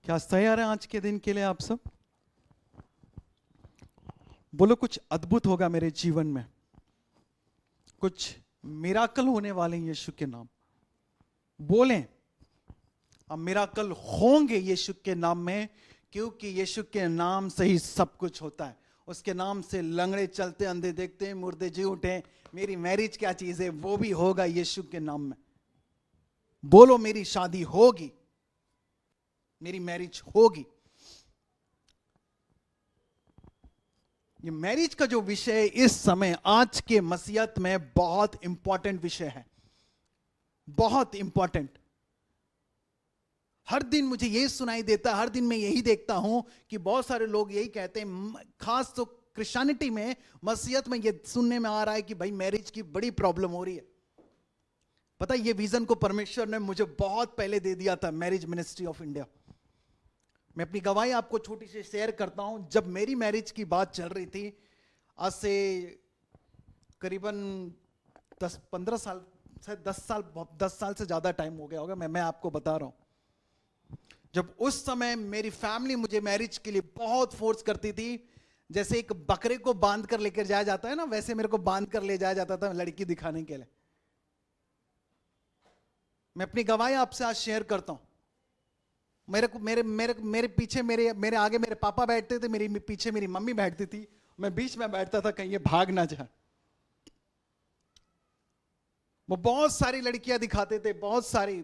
क्या तैयार है आज के दिन के लिए आप सब? बोलो, कुछ अद्भुत होगा मेरे जीवन में, कुछ मिराकल होने वाले हैं यीशु के नाम। बोलें, अब मिराकल होंगे यीशु के नाम में, क्योंकि यीशु के नाम से ही सब कुछ होता है। उसके नाम से लंगड़े चलते, अंधे देखते हैं, मुर्दे जी उठे। मेरी मैरिज क्या चीज है, वो भी होगा यीशु के नाम में। बोलो, मेरी शादी होगी, मेरी मैरिज होगी। ये मैरिज का जो विषय इस समय आज के मसीहत में बहुत इंपॉर्टेंट विषय है, बहुत इंपॉर्टेंट। हर दिन मुझे यही सुनाई देता है, हर दिन मैं यही देखता हूं कि बहुत सारे लोग यही कहते हैं, खास तो क्रिश्चियनिटी में, मसीहत में ये सुनने में आ रहा है कि भाई मैरिज की बड़ी प्रॉब्लम हो रही है। पता है, ये विजन को परमेश्वर ने मुझे बहुत पहले दे दिया था, मैरिज मिनिस्ट्री ऑफ इंडिया। मैं अपनी गवाही आपको छोटी सी शेयर करता हूं। जब मेरी मैरिज की बात चल रही थी, आज से करीबन 10-15 साल, शायद 10 साल से ज्यादा टाइम हो गया होगा, मैं आपको बता रहा हूं। जब उस समय मेरी फैमिली मुझे मैरिज के लिए बहुत फोर्स करती थी, जैसे एक बकरे को बांध कर लेकर जाया जाता है ना, वैसे मेरे को बांध कर ले जाया जाता था लड़की दिखाने के लिए। मैं अपनी गवाही आपसे आज शेयर करता हूं। मेरे पीछे, मेरे आगे मेरे पापा बैठते थे, मेरे पीछे मेरी मम्मी बैठती थी, मैं बीच में बैठता था कहीं ये भाग ना जाए। वो बहुत सारी लड़कियां दिखाते थे, बहुत सारी,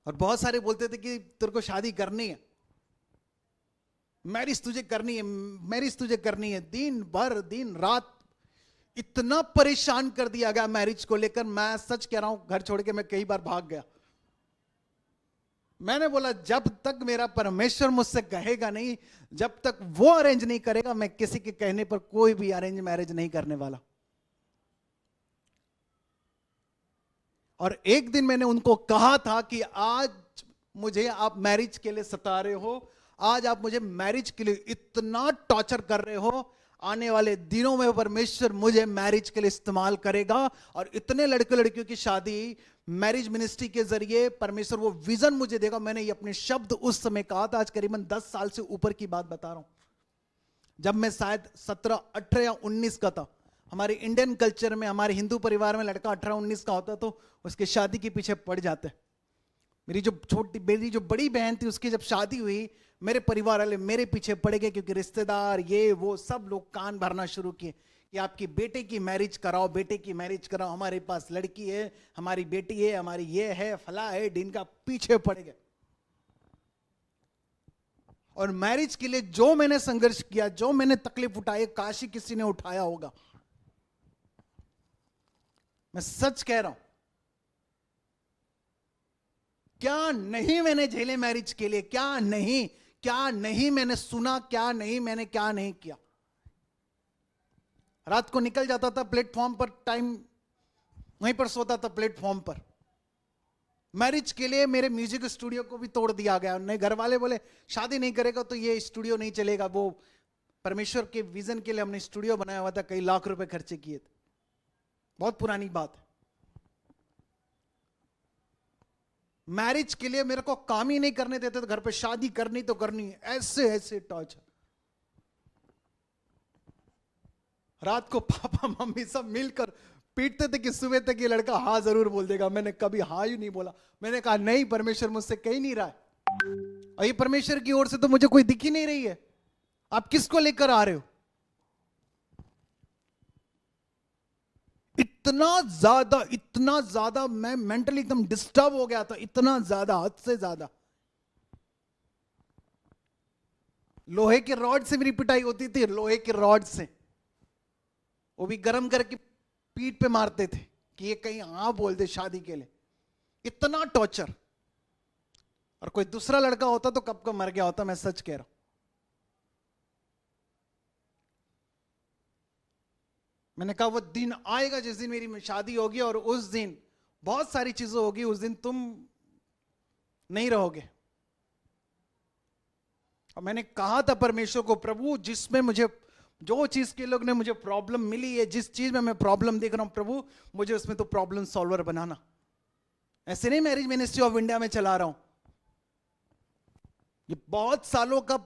और बहुत सारे बोलते थे कि तेरे को शादी करनी है, मैरिज तुझे करनी है, मैरिज तुझे करनी है। दिन भर दिन रात इतना परेशान कर दिया गया मैरिज को लेकर, मैं सच कह रहा हूं, घर छोड़ के मैं कई बार भाग गया। मैंने बोला, जब तक मेरा परमेश्वर मुझसे कहेगा नहीं, जब तक वो अरेंज नहीं करेगा, मैं किसी के कहने पर कोई भी अरेंज मैरिज नहीं करने वाला। और एक दिन मैंने उनको कहा था कि आज मुझे आप मैरिज के लिए सता रहे हो, आज आप मुझे मैरिज के लिए इतना टॉर्चर कर रहे हो, आने वाले दिनों में परमेश्वर मुझे मैरिज के लिए इस्तेमाल करेगा और इतने लड़के लड़कियों की शादी मैरिज मिनिस्ट्री के जरिए परमेश्वर वो विजन मुझे देगा। मैंने ये अपने शब्द उस समय कहा था, आज करीबन 10 साल से ऊपर की बात बता रहा हूं। जब मैं शायद 17, 18 या 19 का था। हमारे इंडियन कल्चर में, हमारे हिंदू परिवार में लड़का 18-19 का होता तो उसके शादी के पीछे पड़ जाते। मेरी जो बड़ी बहन थी, उसकी जब शादी हुई, मेरे परिवार वाले मेरे पीछे पड़ गए, क्योंकि रिश्तेदार ये वो सब लोग कान भरना शुरू किए कि आपकी बेटे की मैरिज कराओ, बेटे की मैरिज कराओ, हमारे पास लड़की है, हमारी बेटी है, हमारी ये है, फला है, दिन का पीछे पड़ गए। और मैरिज के लिए जो मैंने संघर्ष किया, जो मैंने तकलीफ उठाई, काशी किसी ने उठाया होगा। मैं सच कह रहा हूं, क्या नहीं मैंने झेले मैरिज के लिए, क्या नहीं मैंने सुना, क्या नहीं किया। रात को निकल जाता था प्लेटफॉर्म पर, टाइम वहीं पर सोता था प्लेटफॉर्म पर। मैरिज के लिए मेरे म्यूजिक स्टूडियो को भी तोड़ दिया गया। नहीं, घर वाले बोले शादी नहीं करेगा तो ये स्टूडियो नहीं चलेगा। वो परमेश्वर के विजन के लिए हमने स्टूडियो बनाया हुआ था, कई लाख रुपए खर्चे किए थे, बहुत पुरानी बात है। मैरिज के लिए मेरे को काम ही नहीं करने देते थे घर पे, शादी करनी तो करनी, ऐसे टॉर्चर। रात को पापा मम्मी सब मिलकर पीटते थे कि सुबह तक ये लड़का हाँ जरूर बोल देगा। मैंने कभी हाँ ही नहीं बोला। मैंने कहा नहीं, परमेश्वर मुझसे कह नहीं रहा है, और ये परमेश्वर की ओर से तो मुझे कोई दिख ही नहीं रही है, आप किसको लेकर आ रहे हो। इतना ज्यादा मैं मेंटली एकदम डिस्टर्ब हो गया था, इतना ज्यादा, हद से ज्यादा। लोहे के रॉड से मेरी पिटाई होती थी, लोहे के रॉड से, वो भी गर्म करके पीठ पे मारते थे कि ये कहीं हाँ बोल दे शादी के लिए। इतना टॉर्चर। और कोई दूसरा लड़का होता तो कब का मर गया होता, मैं सच कह रहा हूं। मैंने कहा वो दिन आएगा जिस दिन मेरी शादी होगी, और उस दिन बहुत सारी चीजें होगी, उस दिन तुम नहीं रहोगे। और मैंने कहा था परमेश्वर को, प्रभु जिसमें मुझे, जो चीज के लोग ने मुझे प्रॉब्लम मिली है, जिस चीज में मैं प्रॉब्लम देख रहा हूं, प्रभु मुझे उसमें तो प्रॉब्लम सॉल्वर बनाना। ऐसे नहीं मैरिज मिनिस्ट्री ऑफ इंडिया में चला रहा हूं, ये बहुत सालों का,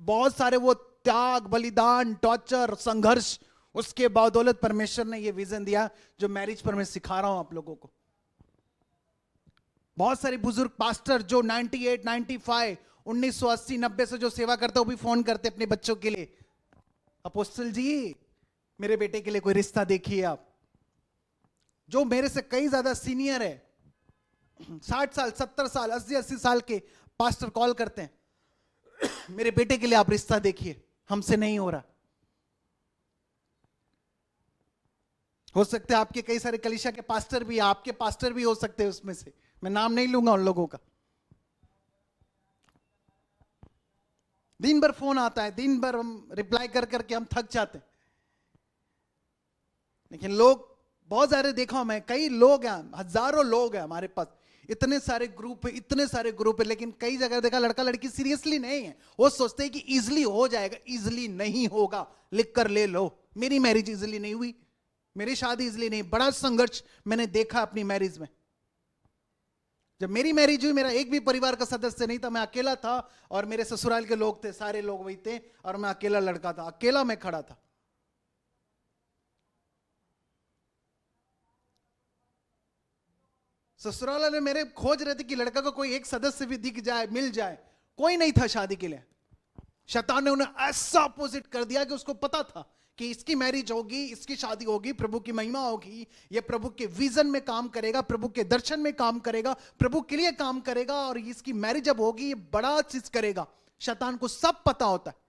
बहुत सारे वो त्याग, बलिदान, टॉर्चर, संघर्ष, उसके बदौलत परमेश्वर ने ये विजन दिया जो मैरिज पर मैं सिखा रहा हूं आप लोगों को। बहुत सारे बुजुर्ग पास्टर जो 98, 95, 1980, 90 से जो सेवा करते वो भी फोन करते अपने बच्चों के लिए, अपोस्टल जी मेरे बेटे के लिए कोई रिश्ता देखिए आप। जो मेरे से कई ज्यादा सीनियर है, 60 साल, 70 साल, 80 साल के पास्टर कॉल करते हैं, मेरे बेटे के लिए आप रिश्ता देखिए, हमसे नहीं हो रहा। हो सकते हैं आपके कई सारे कलीसिया के पास्टर भी, आपके पास्टर भी हो सकते हैं उसमें से, मैं नाम नहीं लूंगा उन लोगों का। दिन भर फोन आता है, दिन भर हम रिप्लाई कर करके हम थक जाते हैं। लेकिन लोग बहुत सारे देखा हूं मैं, कई लोग हैं, हजारों लोग हैं हमारे पास, इतने सारे ग्रुप है, इतने सारे ग्रुप है, लेकिन कई जगह देखा लड़का लड़की सीरियसली नहीं है। वो सोचते हैं कि इजिली हो जाएगा, इजिली नहीं होगा, लिख कर ले लो। मेरी मैरिज इजिली नहीं हुई, मेरी शादी इजिली नहीं, बड़ा संघर्ष मैंने देखा अपनी मैरिज में। जब मेरी मैरिज हुई मेरा एक भी परिवार का सदस्य नहीं था, मैं अकेला था और मेरे ससुराल के लोग थे, सारे लोग वही थे और मैं अकेला लड़का था, अकेला मैं खड़ा था। ससुराल वाले मेरे खोज रहे थे कि लड़का का कोई एक सदस्य भी दिख जाए, मिल जाए, कोई नहीं था शादी के लिए। शैतान ने उन्हें ऐसा अपोजिट कर दिया कि उसको पता था कि इसकी मैरिज होगी, इसकी शादी होगी, प्रभु की महिमा होगी, ये प्रभु के विजन में काम करेगा, प्रभु के दर्शन में काम करेगा, प्रभु के लिए काम करेगा, और इसकी मैरिज जब होगी ये बड़ा चीज करेगा। शैतान को सब पता होता है।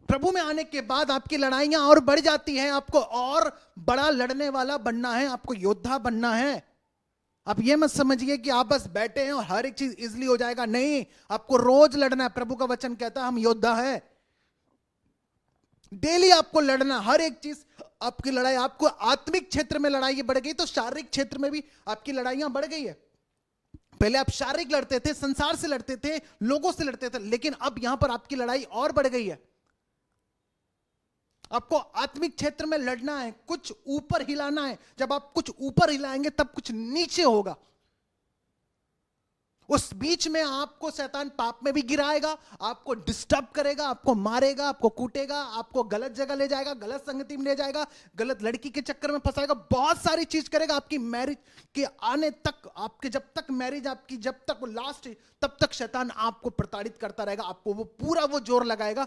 प्रभु में आने के बाद आपकी लड़ाइयां और बढ़ जाती हैं, आपको और बड़ा लड़ने वाला बनना है, आपको योद्धा बनना है। आप ये मत समझिए कि आप बस बैठे हैं और हर एक चीज इजीली हो जाएगा, नहीं, आपको रोज लड़ना है। प्रभु का वचन कहता है हम योद्धा है, डेली आपको लड़ना, हर एक चीज आपकी लड़ाई। आपको आत्मिक क्षेत्र में लड़ाई बढ़ गई तो शारीरिक क्षेत्र में भी आपकी लड़ाइयां बढ़ गई है। पहले आप शारीरिक लड़ते थे, संसार से लड़ते थे, लोगों से लड़ते थे, लेकिन अब यहां पर आपकी लड़ाई और बढ़ गई है। आपको आत्मिक क्षेत्र में लड़ना है, कुछ ऊपर हिलाना है। जब आप कुछ ऊपर हिलाएंगे तब कुछ नीचे होगा। उस बीच में आपको शैतान पाप में भी गिराएगा, आपको डिस्टर्ब करेगा, आपको मारेगा, आपको कूटेगा, आपको गलत जगह ले जाएगा, गलत संगति में ले जाएगा, गलत लड़की के चक्कर में फंसाएगा, बहुत सारी चीज करेगा। आपकी मैरिज के आने तक, आपके जब तक मैरिज आपकी जब तक लास्ट, तब तक शैतान आपको प्रताड़ित करता रहेगा। आपको वो पूरा वो जोर लगाएगा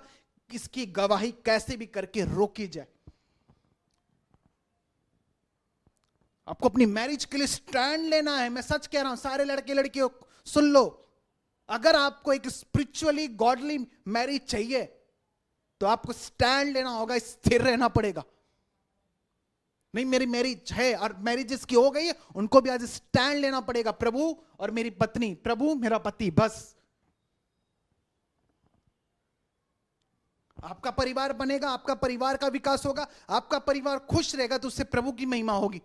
इसकी गवाही कैसे भी करके रोकी जाए। आपको अपनी मैरिज के लिए स्टैंड लेना है। मैं सच कह रहा हूं, सारे लड़के लड़कियों सुन लो, अगर आपको एक स्पिरिचुअली गॉडली मैरिज चाहिए तो आपको स्टैंड लेना होगा, स्थिर रहना पड़ेगा। नहीं मेरी मैरिज है और मैरिजेस की हो गई है, उनको भी आज स्टैंड लेना पड़ेगा। प्रभु और मेरी पत्नी, प्रभु मेरा पति, बस। आपका परिवार बनेगा, आपका परिवार का विकास होगा, आपका परिवार खुश रहेगा तो उससे प्रभु की महिमा होगी।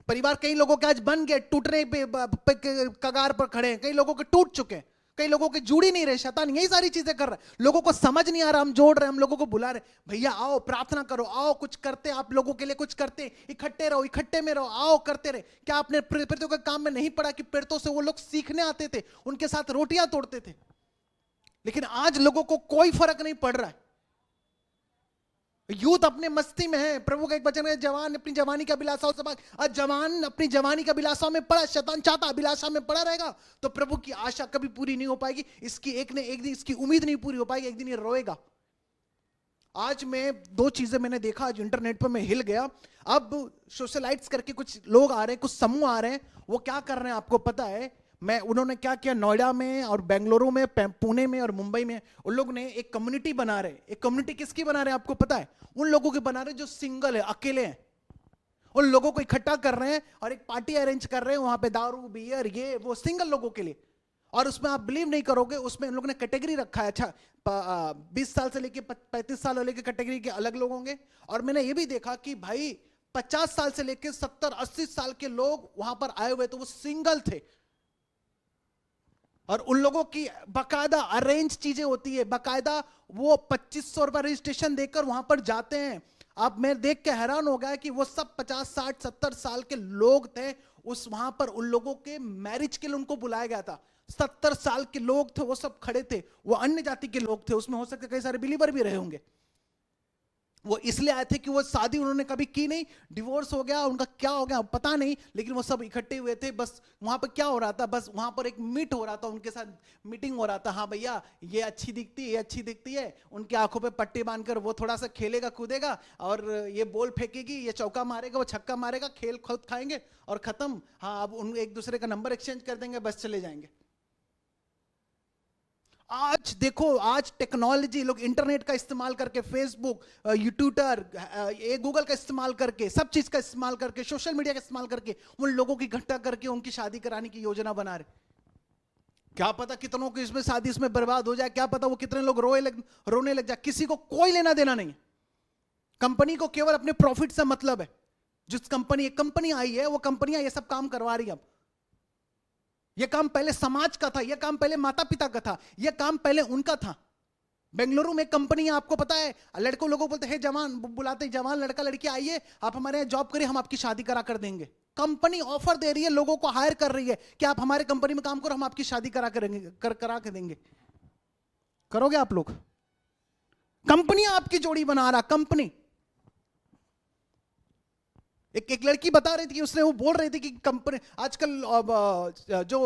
परिवार कई लोगों के आज बन गए, टूटने पे कगार पर खड़े हैं, कई लोगों के टूट चुके हैं, कई लोगों के जुड़ ही नहीं रहे। शैतान यही सारी चीजें कर रहा है, लोगों को समझ नहीं आ रहा, हम जोड़ रहे हैं, हम लोगों को बुला रहे, भैया आओ प्रार्थना करो, आओ कुछ करते, आप लोगों के लिए कुछ करते, इकट्ठे रहो, इकट्ठे में रहो, आओ करते रहे। क्या आपने प्रेरितों के काम में नहीं पढ़ा कि प्रेरितों से वो लोग सीखने आते थे, उनके साथ रोटियां तोड़ते थे? लेकिन आज लोगों को कोई फर्क नहीं पड़ रहा है। यूथ अपने मस्ती में है। प्रभु का एक वचन है, जवान अपनी जवानी का अभिलाषाओं से भाग। आज जवान अपनी जवानी का अभिलाषाओं में पड़ा, शैतान चाहता अभिलाषा में पड़ा रहेगा तो प्रभु की आशा कभी पूरी नहीं हो पाएगी। इसकी एक ने एक दिन इसकी उम्मीद नहीं पूरी हो पाएगी, एक दिन ये रोएगा। आज मैं दो चीजें मैंने देखा, आज इंटरनेट पर मैं हिल गया। अब सोशलाइट्स करके कुछ लोग आ रहे हैं, कुछ समूह आ रहे हैं, वो क्या कर रहे हैं आपको पता है? उन्होंने क्या किया, नोएडा में और बेंगलुरु में, पुणे में और मुंबई में, उन लोग ने एक कम्युनिटी बना रहे। एक कम्युनिटी किसकी बना रहे हैं आपको पता है? उन लोगों की बना रहे जो सिंगल है, अकेले हैं। उन लोगों को इकट्ठा कर रहे हैं और एक पार्टी अरेंज कर रहे हैं, वहां पे दारू बियर ये वो सिंगल लोगों के लिए। और उसमें आप बिलीव नहीं करोगे, उसमें उन लोगों ने कैटेगरी रखा है। अच्छा 20 साल से लेके 35 साल वाले के कैटेगरी के अलग लोग होंगे। और मैंने ये भी देखा कि भाई 50 साल से लेके 70-80 साल के लोग वहां पर आए हुए, तो वो सिंगल थे। और उन लोगों की बाकायदा अरेंज चीजें होती है, बाकायदा वो 2500 रुपया रजिस्ट्रेशन देकर वहां पर जाते हैं। आप मैं देख के हैरान हो गया कि वो सब 50 60 70 साल के लोग थे उस वहां पर, उन लोगों के मैरिज के लिए उनको बुलाया गया था। 70 साल के लोग थे, वो सब खड़े थे, वो अन्य जाति के लोग थे, उसमें हो सकता है कई सारे बिलीवर भी रहे होंगे। वो इसलिए आए थे कि वो शादी उन्होंने कभी की नहीं, डिवोर्स हो गया उनका, क्या हो गया पता नहीं, लेकिन वो सब इकट्ठे हुए थे। बस वहां पर क्या हो रहा था, बस वहां पर एक मीट हो रहा था, उनके साथ मीटिंग हो रहा था। हाँ भैया ये अच्छी दिखती है, ये अच्छी दिखती है, उनकी आंखों पे पट्टी बांधकर वो थोड़ा सा खेलेगा कूदेगा, और ये बॉल फेंकेगी, ये चौका मारेगा, वो छक्का मारेगा, खेल खुद खाएंगे और खत्म। हाँ अब उन एक दूसरे का नंबर एक्सचेंज कर देंगे, बस चले जाएंगे। आज देखो, आज टेक्नोलॉजी, लोग इंटरनेट का इस्तेमाल करके, फेसबुक, ट्विटर, ये गूगल का इस्तेमाल करके, सब चीज का इस्तेमाल करके, सोशल मीडिया का इस्तेमाल करके उन लोगों की इकट्ठा करके उनकी शादी कराने की योजना बना रहे। क्या पता कितनों की इसमें शादी इसमें बर्बाद हो जाए, क्या पता वो कितने लोग रोने लग जाए। किसी को कोई लेना देना नहीं। कंपनी को केवल अपने प्रॉफिट से मतलब है। जिस कंपनी आई है, वो कंपनियां ये सब काम करवा रही है। अब यह काम पहले समाज का था, यह काम पहले माता पिता का था, यह काम पहले उनका था। बेंगलुरु में कंपनी है, आपको पता है, लड़कों लोगों बोलते हैं जवान, बुलाते जवान लड़का लड़की आइए, आप हमारे यहाँ जॉब करिए, हम आपकी शादी करा कर देंगे। कंपनी ऑफर दे रही है, लोगों को हायर कर रही है कि आप हमारे कंपनी में काम करो, हम आपकी शादी करा के देंगे। करोगे आप लोग? कंपनी आपकी जोड़ी बना रहा, कंपनी। एक लड़की बता रही थी कि उसने, वो बोल रही थी कि कंपनी आजकल जो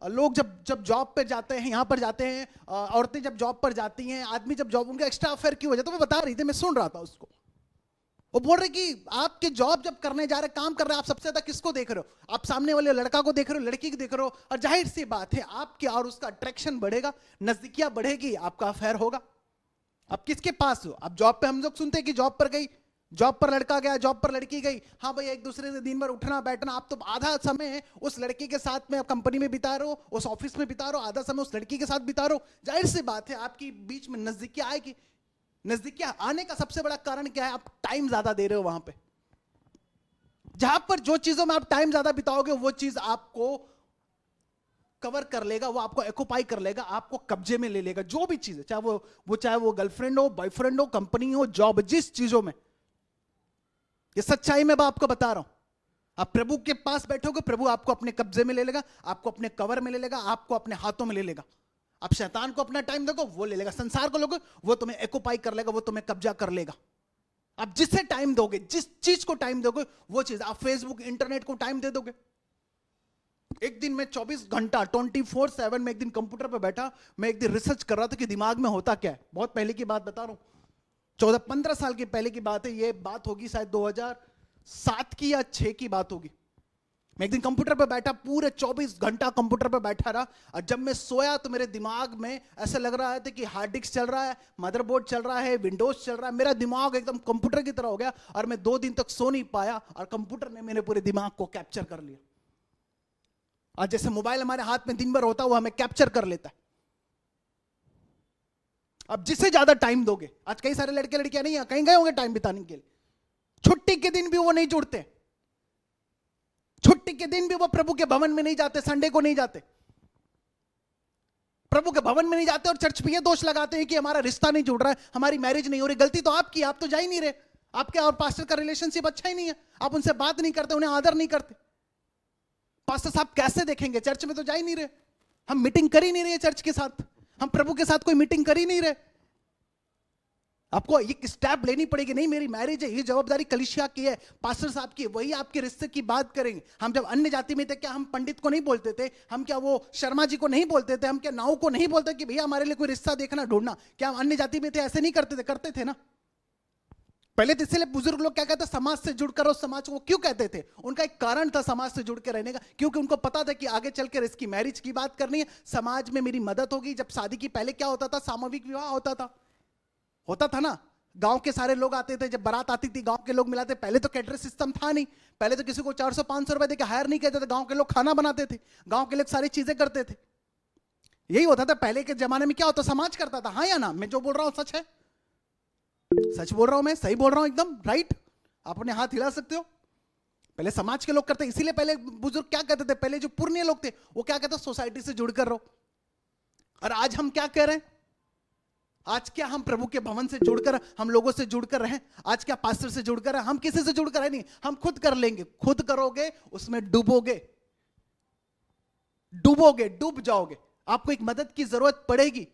लोग जब जॉब पे जाते हैं, यहां पर जाते हैं, औरतें जब जॉब पर जाती हैं, आदमी जब जॉब, उनका एक्स्ट्रा अफेयर की वजह, तो वो बता रही थी, मैं सुन रहा था उसको। वो बोल रही कि आपके जॉब जब करने जा रहे, काम कर रहे हैं, आप सबसे ज्यादा किसको देख रहे हो? आप सामने वाले लड़का को देख रहे हो, लड़की को देख रहे हो, और जाहिर सी बात है आपकी और उसका अट्रैक्शन बढ़ेगा, नजदीकियां बढ़ेगी, आपका अफेयर होगा। अब किसके पास हो? अब जॉब पे हम लोग सुनते हैं कि जॉब पर गई, जॉब पर लड़का गया, जॉब पर लड़की गई, हाँ भाई एक दूसरे से दिन भर उठना बैठना, आप तो आधा समय उस लड़की के साथ में कंपनी में बिता रहे हो, उस ऑफिस में बिता रहे हो, आधा समय उस लड़की के साथ बिता रहे हो। जाहिर सी बात है आपकी बीच में नजदीकियां आएगी। नजदीकियां आने का सबसे बड़ा कारण क्या है? आप टाइम ज्यादा दे रहे हो वहां पे। जहां पर जो चीजों में आप टाइम ज्यादा बिताओगे, वो चीज आपको कवर कर लेगा, वो आपको एक्यूपाई कर लेगा, आपको कब्जे में ले लेगा। जो भी चीज है, चाहे वो गर्लफ्रेंड हो, बॉयफ्रेंड हो, कंपनी हो, जॉब, जिस चीजों में, ये सच्चाई में मैं आपको बता रहा हूं। आप प्रभु के पास बैठोगे, प्रभु आपको अपने कब्जे में ले लेगा, आपको अपने कवर में ले लेगा, आपको अपने हाथों में ले लेगा। आप शैतान को अपना टाइम दोगे, वो ले लेगा। संसार को लोगे, वो तुम्हें एक्यूपाई कर लेगा, वो तुम्हें कब्जा कर लेगा। आप जिसे टाइम दोगे, जिस चीज को टाइम दोगे, वो चीज। आप फेसबुक, इंटरनेट को टाइम दे दोगे। एक दिन में 24 घंटा 24/7 में एक दिन कंप्यूटर पर बैठा, मैं एक दिन रिसर्च कर रहा था कि दिमाग में होता क्या है। बहुत पहले की बात बता रहा हूं, 14-15 साल की पहले की बात है। ये बात होगी शायद 2007 की या 6 की बात होगी। मैं एक दिन कंप्यूटर पर बैठा, पूरे 24 घंटा कंप्यूटर पर बैठा रहा, और जब मैं सोया तो मेरे दिमाग में ऐसा लग रहा था कि हार्ड डिस्क चल रहा है, मदरबोर्ड चल रहा है, विंडोज चल रहा है। मेरा दिमाग एकदम कंप्यूटर की तरह हो गया, और मैं 2 दिन तक सो नहीं पाया, और कंप्यूटर ने मेरे पूरे दिमाग को कैप्चर कर लिया। आज जैसे मोबाइल हमारे हाथ में दिन भर होता है, वो हमें कैप्चर कर लेता है। अब जिससे ज्यादा टाइम दोगे, आज कई सारे लड़के लड़कियां नहीं कहीं गए होंगे टाइम बिताने के लिए, छुट्टी के दिन भी वो नहीं जुड़ते, छुट्टी के दिन भी वो प्रभु के भवन में नहीं जाते, संडे को नहीं जाते, प्रभु के भवन में नहीं जाते, और चर्च पे ये दोष लगाते हैं कि हमारा रिश्ता नहीं जुड़ रहा है, हमारी मैरिज नहीं हो रही। गलती तो आपकी, आप तो जा ही नहीं रहे, आपके और पास्टर का रिलेशनशिप अच्छा ही नहीं है, आप उनसे बात नहीं करते, उन्हें आदर नहीं करते। पास्टर साहब कैसे देखेंगे? चर्च में तो जा ही नहीं रहे, हम मीटिंग कर ही नहीं रहे चर्च के साथ, हम प्रभु के साथ कोई मीटिंग कर ही नहीं रहे। आपको एक स्टेप लेनी पड़ेगी, नहीं मेरी मैरिज है, ये जवाबदारी कलीसिया की है, पास्टर साहब की है, वही आपके रिश्ते की बात करेंगे। हम जब अन्य जाति में थे, क्या हम पंडित को नहीं बोलते थे? हम क्या वो शर्मा जी को नहीं बोलते थे? हम क्या नाव को नहीं बोलते कि भैया हमारे लिए कोई रिश्ता देखना ढूंढना? क्या हम अन्य जाति में थे ऐसे नहीं करते थे? करते थे ना। पहले तो इसलिए बुजुर्ग लोग क्या कहते, समाज से जुड़ करो। समाज को क्यों कहते थे? उनका एक कारण था समाज से जुड़ के रहने का, क्योंकि उनको पता था कि आगे चलकर इसकी मैरिज की बात करनी है, समाज में मेरी मदद होगी। जब शादी की पहले क्या होता था? सामूहिक विवाह होता था ना। गांव के सारे लोग आते थे, जब बारात आती थी गांव के लोग मिलाते। पहले तो कैटरिंग सिस्टम था नहीं, पहले तो किसी को 400-500 रुपए देकर हायर नहीं करते थे, गांव के लोग खाना बनाते थे, गांव के लोग सारी चीजें करते थे। यही होता था पहले के जमाने में। क्या होता? समाज करता था। हाँ या ना? मैं जो बोल रहा हूं सच है? सच बोल रहा हूं मैं? सही बोल रहा हूं एकदम? राइट? आप अपने हाथ हिला सकते हो। पहले समाज के लोग करते, इसीलिए पहले बुजुर्ग क्या कहते थे, पहले जो पुरने लोग थे वो क्या कहते, सोसाइटी से जुड़कर रहो। और आज हम क्या कह रहे हैं? आज क्या हम प्रभु के भवन से जुड़कर, हम लोगों से जुड़कर रहें? आज क्या पास्टर से जुड़कर रहें? हम किसी से जुड़कर है नहीं, हम खुद कर लेंगे। खुद करोगे उसमें डूबोगे, डूबोगे, डूब जाओगे। आपको एक मदद की जरूरत पड़ेगी।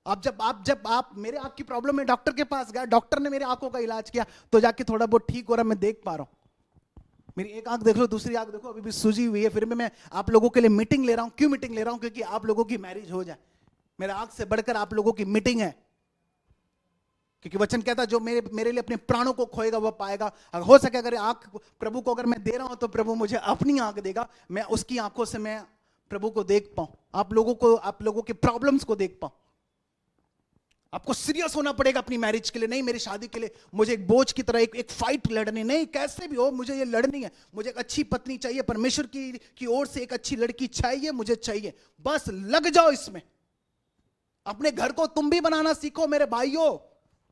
जब आप मेरे आंख की प्रॉब्लम में डॉक्टर के पास गया, डॉक्टर ने मेरे आंखों का इलाज किया, तो जाके थोड़ा बहुत ठीक हो रहा, मैं देख पा रहा हूं। मेरी एक आंख देख लो, दूसरी आंख देखो, अभी भी सूजी हुई है, फिर भी मैं आप लोगों के लिए मीटिंग ले रहा हूं। क्यों मीटिंग ले रहा हूं? क्योंकि आप लोगों की मैरिज हो जाए। मेरा आंख से बढ़कर आप लोगों की मीटिंग है, क्योंकि वचन कहता है जो मेरे लिए अपने प्राणों को खोएगा वह पाएगा। अगर हो सके, अगर आंख प्रभु को अगर मैं दे रहा हूं, तो प्रभु मुझे अपनी आंख देगा, मैं उसकी आंखों से मैं प्रभु को देख पाऊं, आप लोगों के प्रॉब्लम्स को देख पाऊं। आपको सीरियस होना पड़ेगा अपनी मैरिज के लिए। नहीं, मेरी शादी के लिए मुझे एक बोझ की तरह एक फाइट लड़नी नहीं, कैसे भी हो मुझे ये लड़नी है। मुझे एक अच्छी पत्नी चाहिए, परमेश्वर की ओर से एक अच्छी लड़की चाहिए, मुझे चाहिए। बस लग जाओ इसमें। अपने घर को तुम भी बनाना सीखो मेरे भाइयों।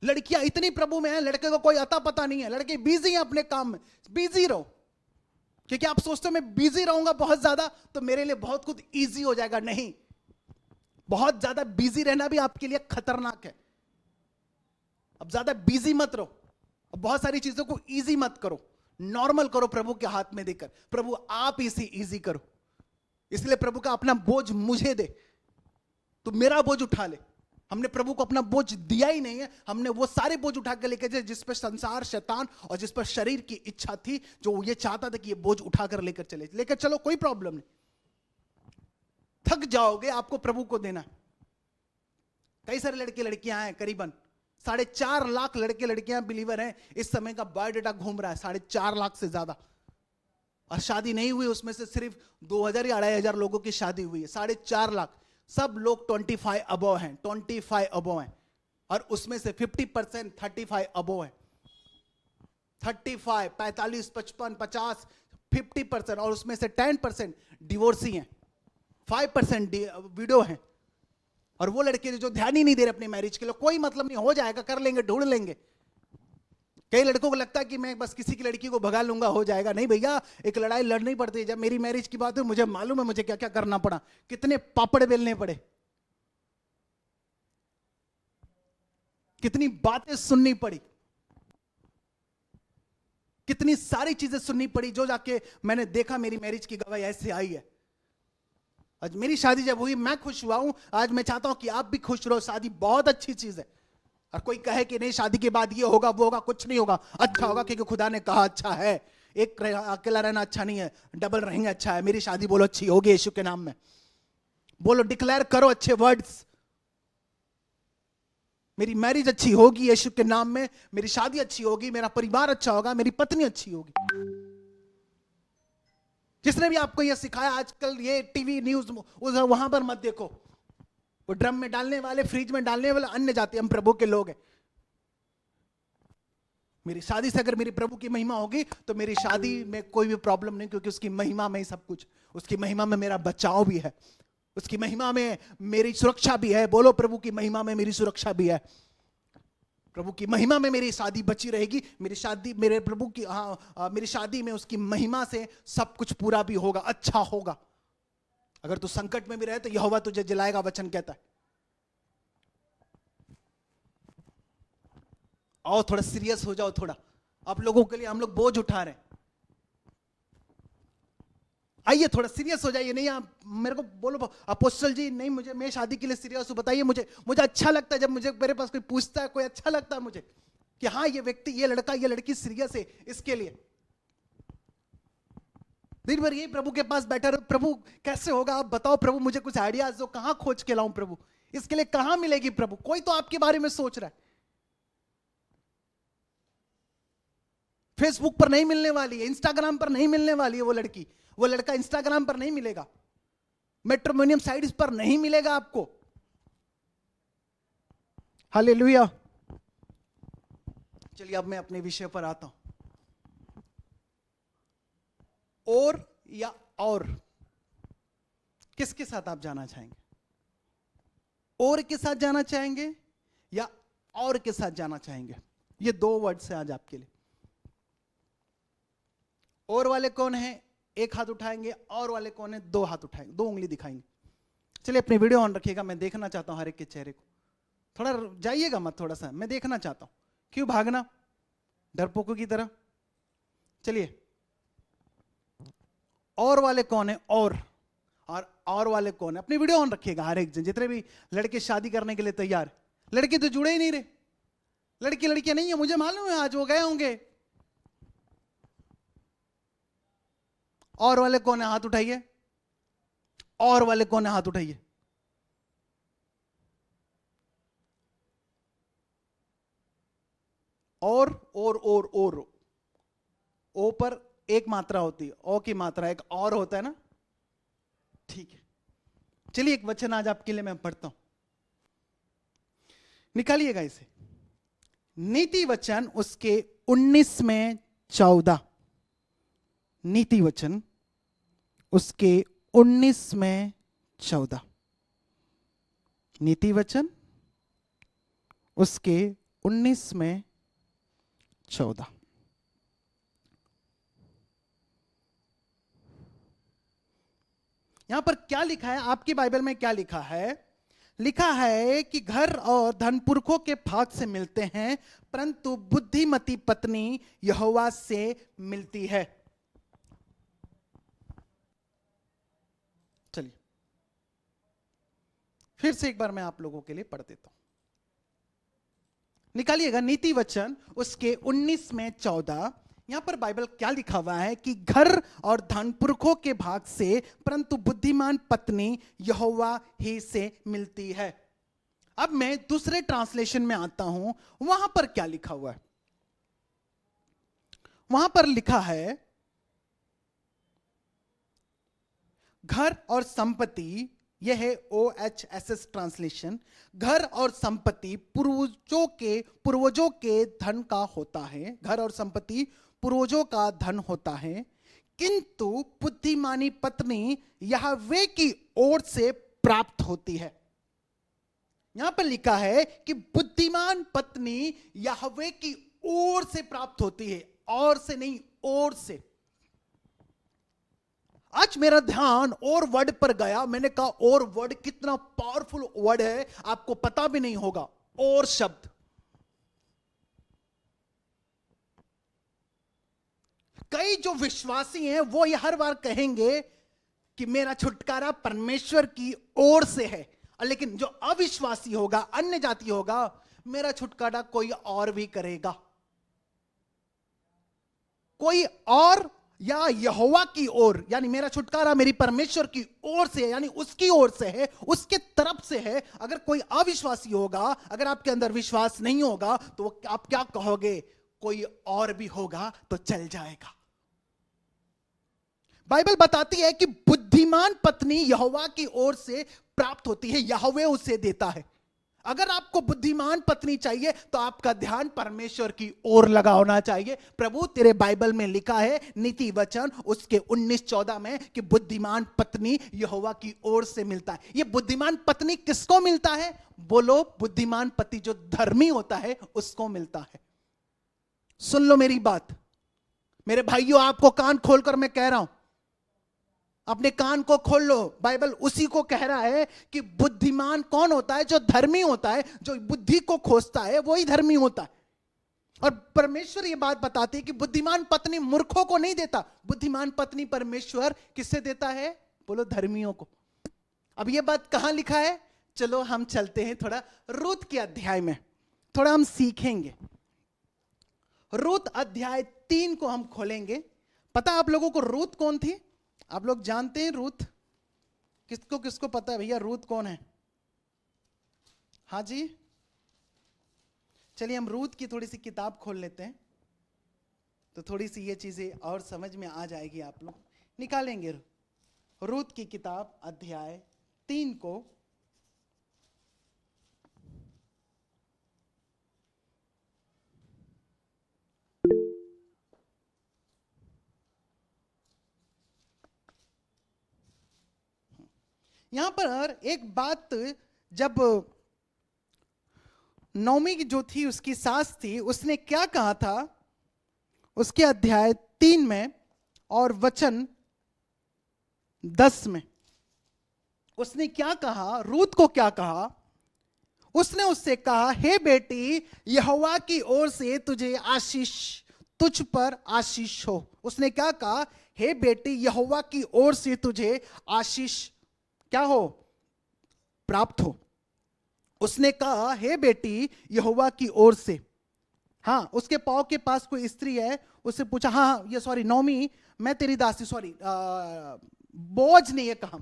लड़कियां इतनी प्रभु में हैं, लड़के को कोई अता पता नहीं है। लड़के बिजी हैं अपने काम में, बिजी रहो। क्योंकि आप सोचते हो मैं बिजी रहूंगा बहुत ज्यादा तो मेरे लिए बहुत कुछ इजी हो जाएगा। नहीं, बहुत ज्यादा बिजी रहना भी आपके लिए खतरनाक है। अब ज्यादा बिजी मत रहो, अब बहुत सारी चीजों को इजी मत करो, नॉर्मल करो, प्रभु के हाथ में देकर। प्रभु आप इसे इजी करो। इसलिए प्रभु का अपना बोझ मुझे दे, तो मेरा बोझ उठा ले। हमने प्रभु को अपना बोझ दिया ही नहीं है, हमने वो सारे बोझ उठा के लेके जाए जिस पर संसार, शैतान और जिस पर शरीर की इच्छा थी, जो ये चाहता था कि ये बोझ उठाकर लेकर चलो, कोई प्रॉब्लम नहीं। थक जाओगे, आपको प्रभु को देना। कई सारे लड़के लड़कियां हैं, करीबन 4.5 लाख लड़के लड़कियां बिलीवर हैं। इस समय का बायोडाटा घूम रहा है 4.5 लाख से ज्यादा, और शादी नहीं हुई उसमें से सिर्फ 2000 या 2500 लोगों की शादी हुई है। 4.5 लाख, सब लोग 25 अबव हैं, 25 अबव हैं, और उसमें से 50% 35 अबव है। 35, 45, 55, 50, 50%, और उसमें से 10% डिवोर्सी हैं, 5% विडो हैं। और वो लड़के जो ध्यान ही नहीं दे रहे अपनी मैरिज के लिए, कोई मतलब नहीं, हो जाएगा, कर लेंगे, ढूंढ लेंगे। कई लड़कों को लगता है कि मैं बस किसी की लड़की को भगा लूंगा, हो जाएगा। नहीं भैया, एक लड़ाई लड़नी पड़ती है। जब मेरी मैरिज की बात हुई, मुझे मालूम है मुझे क्या क्या करना पड़ा, कितने पापड़ बेलने पड़े, कितनी बातें सुननी पड़ी, कितनी सारी चीजें सुननी पड़ी, जो जाके मैंने देखा मेरी मैरिज की गवाही ऐसे आई है। आज मेरी शादी जब हुई, मैं खुश हुआ हूं। आज मैं चाहता हूं कि आप भी खुश रहो। शादी बहुत अच्छी चीज है। और कोई कहे कि नहीं शादी के बाद ये होगा वो होगा, कुछ नहीं होगा, अच्छा होगा, क्योंकि खुदा ने कहा अच्छा है। एक अकेला रहना अच्छा नहीं है, डबल रहेंगे अच्छा है। मेरी शादी बोलो अच्छी होगी यीशु के नाम में, बोलो, डिक्लेयर करो अच्छे वर्ड्स। मेरी मैरिज अच्छी होगी यीशु के नाम में, मेरी शादी अच्छी होगी, मेरा परिवार अच्छा होगा, मेरी पत्नी अच्छी होगी। जिसने भी आपको यह सिखाया, आजकल ये टीवी न्यूज वहां पर मत देखो। वो ड्रम में डालने वाले, फ्रिज में डालने वाले अन्य जाति, हम प्रभु के लोग हैं। मेरी शादी से अगर मेरी प्रभु की महिमा होगी तो मेरी शादी में कोई भी प्रॉब्लम नहीं, क्योंकि उसकी महिमा में ही सब कुछ। उसकी महिमा में मेरा बचाव भी है, उसकी महिमा में मेरी सुरक्षा भी है। बोलो, प्रभु की महिमा में मेरी सुरक्षा भी है। प्रभु की महिमा में मेरी शादी बची रहेगी। मेरी शादी मेरे प्रभु की मेरी शादी में उसकी महिमा से सब कुछ पूरा भी होगा, अच्छा होगा। अगर तू संकट में भी रहे तो यहोवा तुझे जिलाएगा, वचन कहता है। और थोड़ा सीरियस हो जाओ, थोड़ा आप लोगों के लिए हम लोग बोझ उठा रहे हैं। आइए थोड़ा सीरियस हो जाइए। नहीं आप मेरे को बोलो अपोस्टल जी, नहीं मुझे, मैं शादी के लिए सीरियस हूं, बताइए मुझे अच्छा लगता है जब मुझे मेरे पास कोई पूछता है, कोई अच्छा लगता है मुझे कि हाँ ये व्यक्ति, ये लड़का, ये लड़की सीरियस है इसके लिए। दिन भर यही प्रभु के पास बैठा रहो, प्रभु कैसे होगा आप बताओ, प्रभु मुझे कुछ आइडियाज दो, कहां खोज के लाऊं प्रभु, इसके लिए कहां मिलेगी प्रभु। कोई तो आपके बारे में सोच रहा है। फेसबुक पर नहीं मिलने वाली है, इंस्टाग्राम पर नहीं मिलने वाली है वो लड़की, वो लड़का इंस्टाग्राम पर नहीं मिलेगा, मैट्रिमोनियम साइट्स पर नहीं मिलेगा आपको। हालेलुया। चलिए अब मैं अपने विषय पर आता हूं। और किसके साथ आप जाना चाहेंगे? और के साथ जाना चाहेंगे या और के साथ जाना चाहेंगे? ये 2 वर्ड्स हैं आज आपके लिए। और वाले कौन हैं? एक हाथ उठाएंगे। और वाले कौन है? 2 हाथ उठाएंगे, 2 उंगली दिखाएंगे। चलिए अपनी वीडियो ऑन रखिएगा, मैं देखना चाहता हूं हर एक के चेहरे को। थोड़ा जाइएगा मत, थोड़ा सा मैं देखना चाहता हूं। क्यों भागना डरपोकों की तरह? चलिए, और वाले कौन है? और वाले कौन है? अपनी वीडियो ऑन रखिएगा हर एक जन, जितने भी लड़के शादी करने के लिए तैयार। लड़के तो जुड़े ही नहीं रहे, लड़की लड़कियां नहीं है, मुझे मालूम है, आज वो गए होंगे। और वाले कौन है? हाथ उठाइए। और वाले कौन है? हाथ उठाइए। और ओ पर एक मात्रा होती है, ओ की मात्रा एक और होता है ना, ठीक है। चलिए एक वचन आज आपके लिए मैं पढ़ता हूं, निकालिएगा इसे। नीति वचन उसके 19 में 14, नीति वचन उसके 19 में 14, नीति वचन उसके 19 में 14। यहां पर क्या लिखा है? आपकी बाइबल में क्या लिखा है? लिखा है कि घर और धन पुरखों के भाग से मिलते हैं, परंतु बुद्धिमती पत्नी यहोवा से मिलती है। चलिए फिर से एक बार मैं आप लोगों के लिए पढ़ देता हूं, निकालिएगा। नीति वचन उसके 19 में 14। यहां पर बाइबल क्या लिखा हुआ है कि घर और धन पुरखों के भाग से, परंतु बुद्धिमान पत्नी यहोवा ही से मिलती है। अब मैं दूसरे ट्रांसलेशन में आता हूं, वहां पर क्या लिखा हुआ है? वहां पर लिखा है घर और संपत्ति, यह है OHSS ट्रांसलेशन। घर और संपत्ति पूर्वजों के धन का होता है। घर और संपत्ति पूर्वजों का धन होता है, किंतु बुद्धिमानी पत्नी यहोवा की ओर से प्राप्त होती है। यहां पर लिखा है कि बुद्धिमान पत्नी यहोवा की ओर से प्राप्त होती है, और से नहीं, ओर से। आज मेरा ध्यान और वर्ड पर गया। मैंने कहा और वर्ड कितना पावरफुल वर्ड है, आपको पता भी नहीं होगा। और शब्द, कई जो विश्वासी हैं वो ये हर बार कहेंगे कि मेरा छुटकारा परमेश्वर की ओर से है, लेकिन जो अविश्वासी होगा, अन्य जाति होगा, मेरा छुटकारा कोई और भी करेगा, कोई और, या यहोवा की ओर, यानी मेरा छुटकारा मेरी परमेश्वर की ओर से है, यानी उसकी ओर से है, उसके तरफ से है। अगर कोई अविश्वासी होगा, अगर आपके अंदर विश्वास नहीं होगा, तो आप क्या कहोगे? कोई और भी होगा तो चल जाएगा। बाइबल बताती है कि बुद्धिमान पत्नी यहोवा की ओर से प्राप्त होती है, यहोवा उसे देता है। अगर आपको बुद्धिमान पत्नी चाहिए तो आपका ध्यान परमेश्वर की ओर लगा होना चाहिए। प्रभु तेरे बाइबल में लिखा है, नीति वचन उसके 19-14 में, कि बुद्धिमान पत्नी यहोवा की ओर से मिलता है। यह बुद्धिमान पत्नी किसको मिलता है? बोलो, बुद्धिमान पति जो धर्मी होता है उसको मिलता है। सुन लो मेरी बात मेरे भाइयों, आपको कान खोलकर मैं कह रहा हूं, अपने कान को खोल लो। बाइबल उसी को कह रहा है कि बुद्धिमान कौन होता है? जो धर्मी होता है, जो बुद्धि को खोजता है, वही धर्मी होता है। और परमेश्वर ये बात बताती है कि बुद्धिमान पत्नी मूर्खों को नहीं देता, बुद्धिमान पत्नी परमेश्वर किससे देता है? बोलो, धर्मियों को। अब ये बात कहां लिखा है? चलो हम चलते हैं थोड़ा रूत के अध्याय में, थोड़ा हम सीखेंगे। रूत अध्याय 3 को हम खोलेंगे। पता आप लोगों को रूत कौन थी? आप लोग जानते हैं रूत? किसको किसको पता है भैया रूत कौन है? हाँ जी, चलिए हम रूत की थोड़ी सी किताब खोल लेते हैं, तो थोड़ी सी ये चीजें और समझ में आ जाएगी। आप लोग निकालेंगे रूत की किताब अध्याय 3 को। यहां पर एक बात, जब नौमी जो थी उसकी सास थी, उसने क्या कहा था उसके अध्याय 3 में और वचन 10 में, उसने क्या कहा? रूत को क्या कहा? उसने उससे कहा, हे बेटी, यहोवा की ओर से तुझे आशीष, तुझ पर आशीष हो। उसने क्या कहा? हे बेटी, यहोवा की ओर से तुझे आशीष क्या हो? प्राप्त हो। उसने कहा, हे बेटी, यहोवा की ओर से। हाँ, उसके पांव के पास कोई स्त्री है, उससे पूछा, हाँ ये सॉरी नौमी, मैं तेरी दासी, सॉरी बोझ ने ये कहा।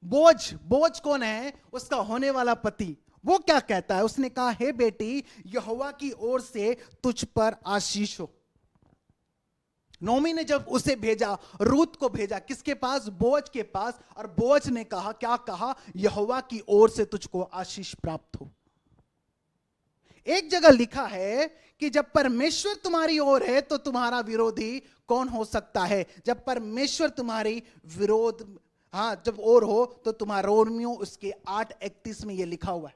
बोझ, बोझ कौन है? उसका होने वाला पति। वो क्या कहता है? उसने कहा, हे बेटी, यहोवा की ओर से तुझ पर आशीष हो। नौमी ने जब उसे भेजा, रूत को भेजा, किसके पास? बोझ के पास। और बोझ ने कहा, क्या कहा? यहोवा की ओर से तुझको आशीष प्राप्त हो। एक जगह लिखा है कि जब परमेश्वर तुम्हारी ओर है तो तुम्हारा विरोधी कौन हो सकता है? जब परमेश्वर तुम्हारी विरोध, हाँ, जब ओर हो तो तुम्हारा। रोमियो उसके 8:31 में यह लिखा हुआ है।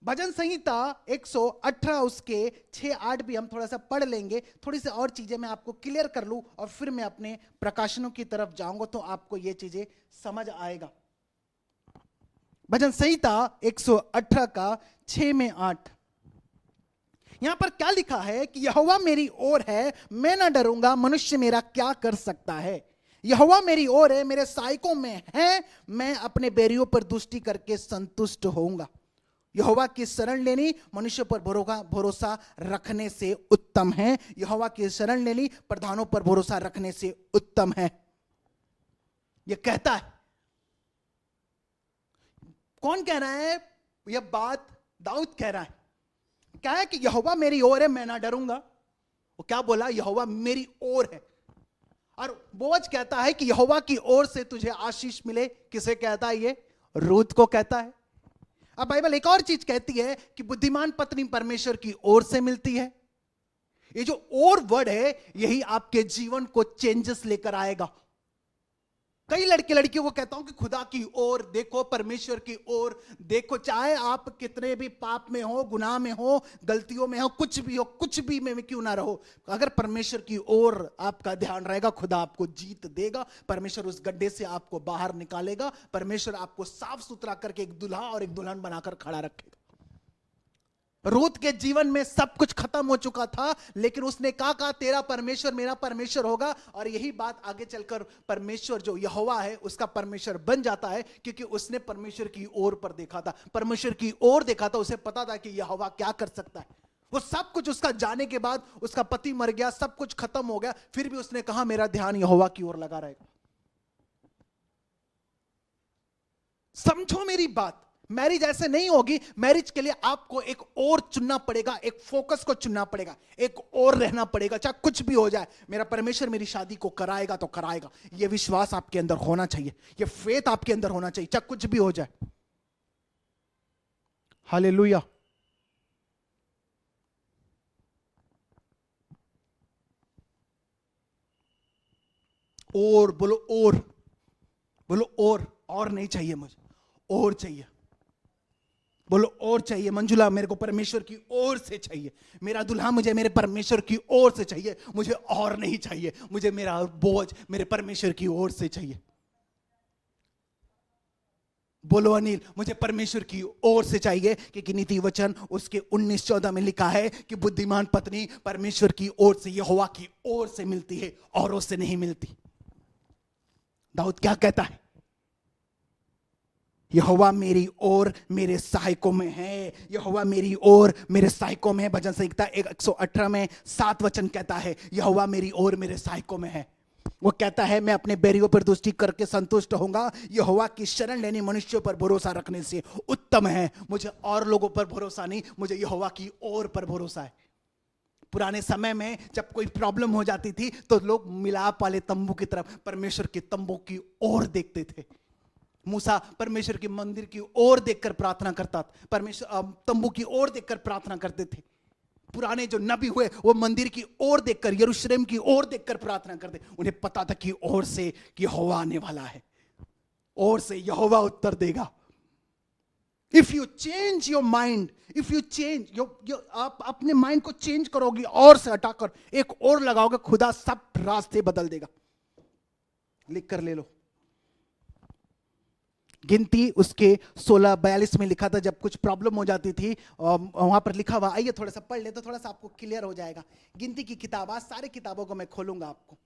भजन संहिता 118 उसके 6-8 भी हम थोड़ा सा पढ़ लेंगे। थोड़ी सी और चीजें मैं आपको क्लियर कर लूं और फिर मैं अपने प्रकाशनों की तरफ जाऊंगा तो आपको ये चीजें समझ आएगा। भजन संहिता 118 का 6 में 8, यहां पर क्या लिखा है कि यहोवा मेरी ओर है, मैं ना डरूंगा, मनुष्य मेरा क्या कर सकता है। यहोवा मेरी ओर है, मेरे सहायकों में है, मैं अपने बैरियों पर दुष्टि करके संतुष्ट होऊंगा। यहोवा की शरण लेनी मनुष्य पर भरोसा रखने से उत्तम है। यहोवा की शरण लेनी प्रधानों पर भरोसा रखने से उत्तम है। यह कहता है, कौन कह रहा है यह बात? दाऊद कह रहा है। क्या है कि यहोवा मेरी ओर है, मैं ना डरूंगा। वो क्या बोला? यहोवा मेरी ओर है। और बोझ कहता है कि यहोवा की ओर से तुझे आशीष मिले। किसे कहता है ये? रूत को कहता है। अब बाइबल एक और चीज कहती है कि बुद्धिमान पत्नी परमेश्वर की ओर से मिलती है। ये जो और वर्ड है, यही आपके जीवन को चेंजेस लेकर आएगा। कई लड़के लड़कियों को कहता हूं कि खुदा की ओर देखो, परमेश्वर की ओर देखो। चाहे आप कितने भी पाप में हो, गुनाह में हो, गलतियों में हो, कुछ भी हो, कुछ भी में क्यों ना रहो, अगर परमेश्वर की ओर आपका ध्यान रहेगा, खुदा आपको जीत देगा। परमेश्वर उस गड्ढे से आपको बाहर निकालेगा। परमेश्वर आपको साफ सुथरा करके एक दुल्हा और एक दुल्हन बनाकर खड़ा रखेगा। रूत के जीवन में सब कुछ खत्म हो चुका था, लेकिन उसने कहा तेरा परमेश्वर मेरा परमेश्वर होगा। और यही बात आगे चलकर परमेश्वर जो यहोवा है उसका परमेश्वर बन जाता है, क्योंकि उसने परमेश्वर की ओर पर देखा था। परमेश्वर की ओर देखा था, उसे पता था कि यहोवा क्या कर सकता है। वो सब कुछ उसका जाने के बाद, उसका पति मर गया, सब कुछ खत्म हो गया, फिर भी उसने कहा मेरा ध्यान यहोवा की ओर लगा रहेगा। समझो मेरी बात, मैरिज ऐसे नहीं होगी। मैरिज के लिए आपको एक और चुनना पड़ेगा, एक फोकस को चुनना पड़ेगा, एक और रहना पड़ेगा। चाहे कुछ भी हो जाए, मेरा परमेश्वर मेरी शादी को कराएगा तो कराएगा। यह विश्वास आपके अंदर होना चाहिए, यह फेथ आपके अंदर होना चाहिए, चाहे कुछ भी हो जाए। हालेलुया। और बोलो, और बोलो, और नहीं चाहिए मुझे, और चाहिए। बोलो, और चाहिए। मंजुला, मेरे को परमेश्वर की ओर से चाहिए। मेरा दुल्हा मुझे मेरे परमेश्वर की ओर से चाहिए, मुझे और नहीं चाहिए। मुझे मेरा बोझ मेरे परमेश्वर की ओर से चाहिए। बोलो अनिल, मुझे परमेश्वर की ओर से चाहिए, क्योंकि नीति वचन उसके 19-14 में लिखा है कि बुद्धिमान पत्नी परमेश्वर की ओर से, यहोवा की ओर से मिलती है, औरों से नहीं मिलती। दाऊद क्या कहता है? यहोवा मेरी ओर मेरे सहायकों में है। यहोवा मेरी ओर मेरे सहायकों में है। भजन संहिता 118 में 7 वचन कहता है, यहोवा मेरी ओर मेरे सहायकों में है। वो कहता है मैं अपने बैरियों पर दुष्टि करके संतुष्ट होऊंगा। यहोवा की शरण लेनी मनुष्यों पर भरोसा रखने से उत्तम है। मुझे और लोगों पर भरोसा नहीं, मुझे यहोवा की ओर पर भरोसा है। पुराने समय में जब कोई प्रॉब्लम हो जाती थी तो लोग मिलाप वाले तंबू की तरफ, परमेश्वर के तंबू की ओर देखते थे। मूसा परमेश्वर के मंदिर की ओर देखकर प्रार्थना करता था, परमेश्वर तंबू की ओर देखकर प्रार्थना करते थे। पुराने जो नबी हुए वो मंदिर की ओर देखकर, यरूशलेम की ओर देखकर प्रार्थना करते। उन्हें पता था कि ओर से कि यहोवा आने वाला है, ओर से यहोवा उत्तर देगा। If you change your mind, if you change आप अपने माइंड को चेंज करोगे, और से हटाकर एक और लगाओगे, खुदा सब रास्ते बदल देगा। लिख कर ले लो। गिनती उसके 16:42 में लिखा था, जब कुछ प्रॉब्लम हो जाती थी वहां पर लिखा हुआ, आइए थोड़ा सा पढ़ ले तो थोड़ा सा आपको क्लियर हो जाएगा। गिनती की किताब, आज सारी किताबों को मैं खोलूंगा आपको।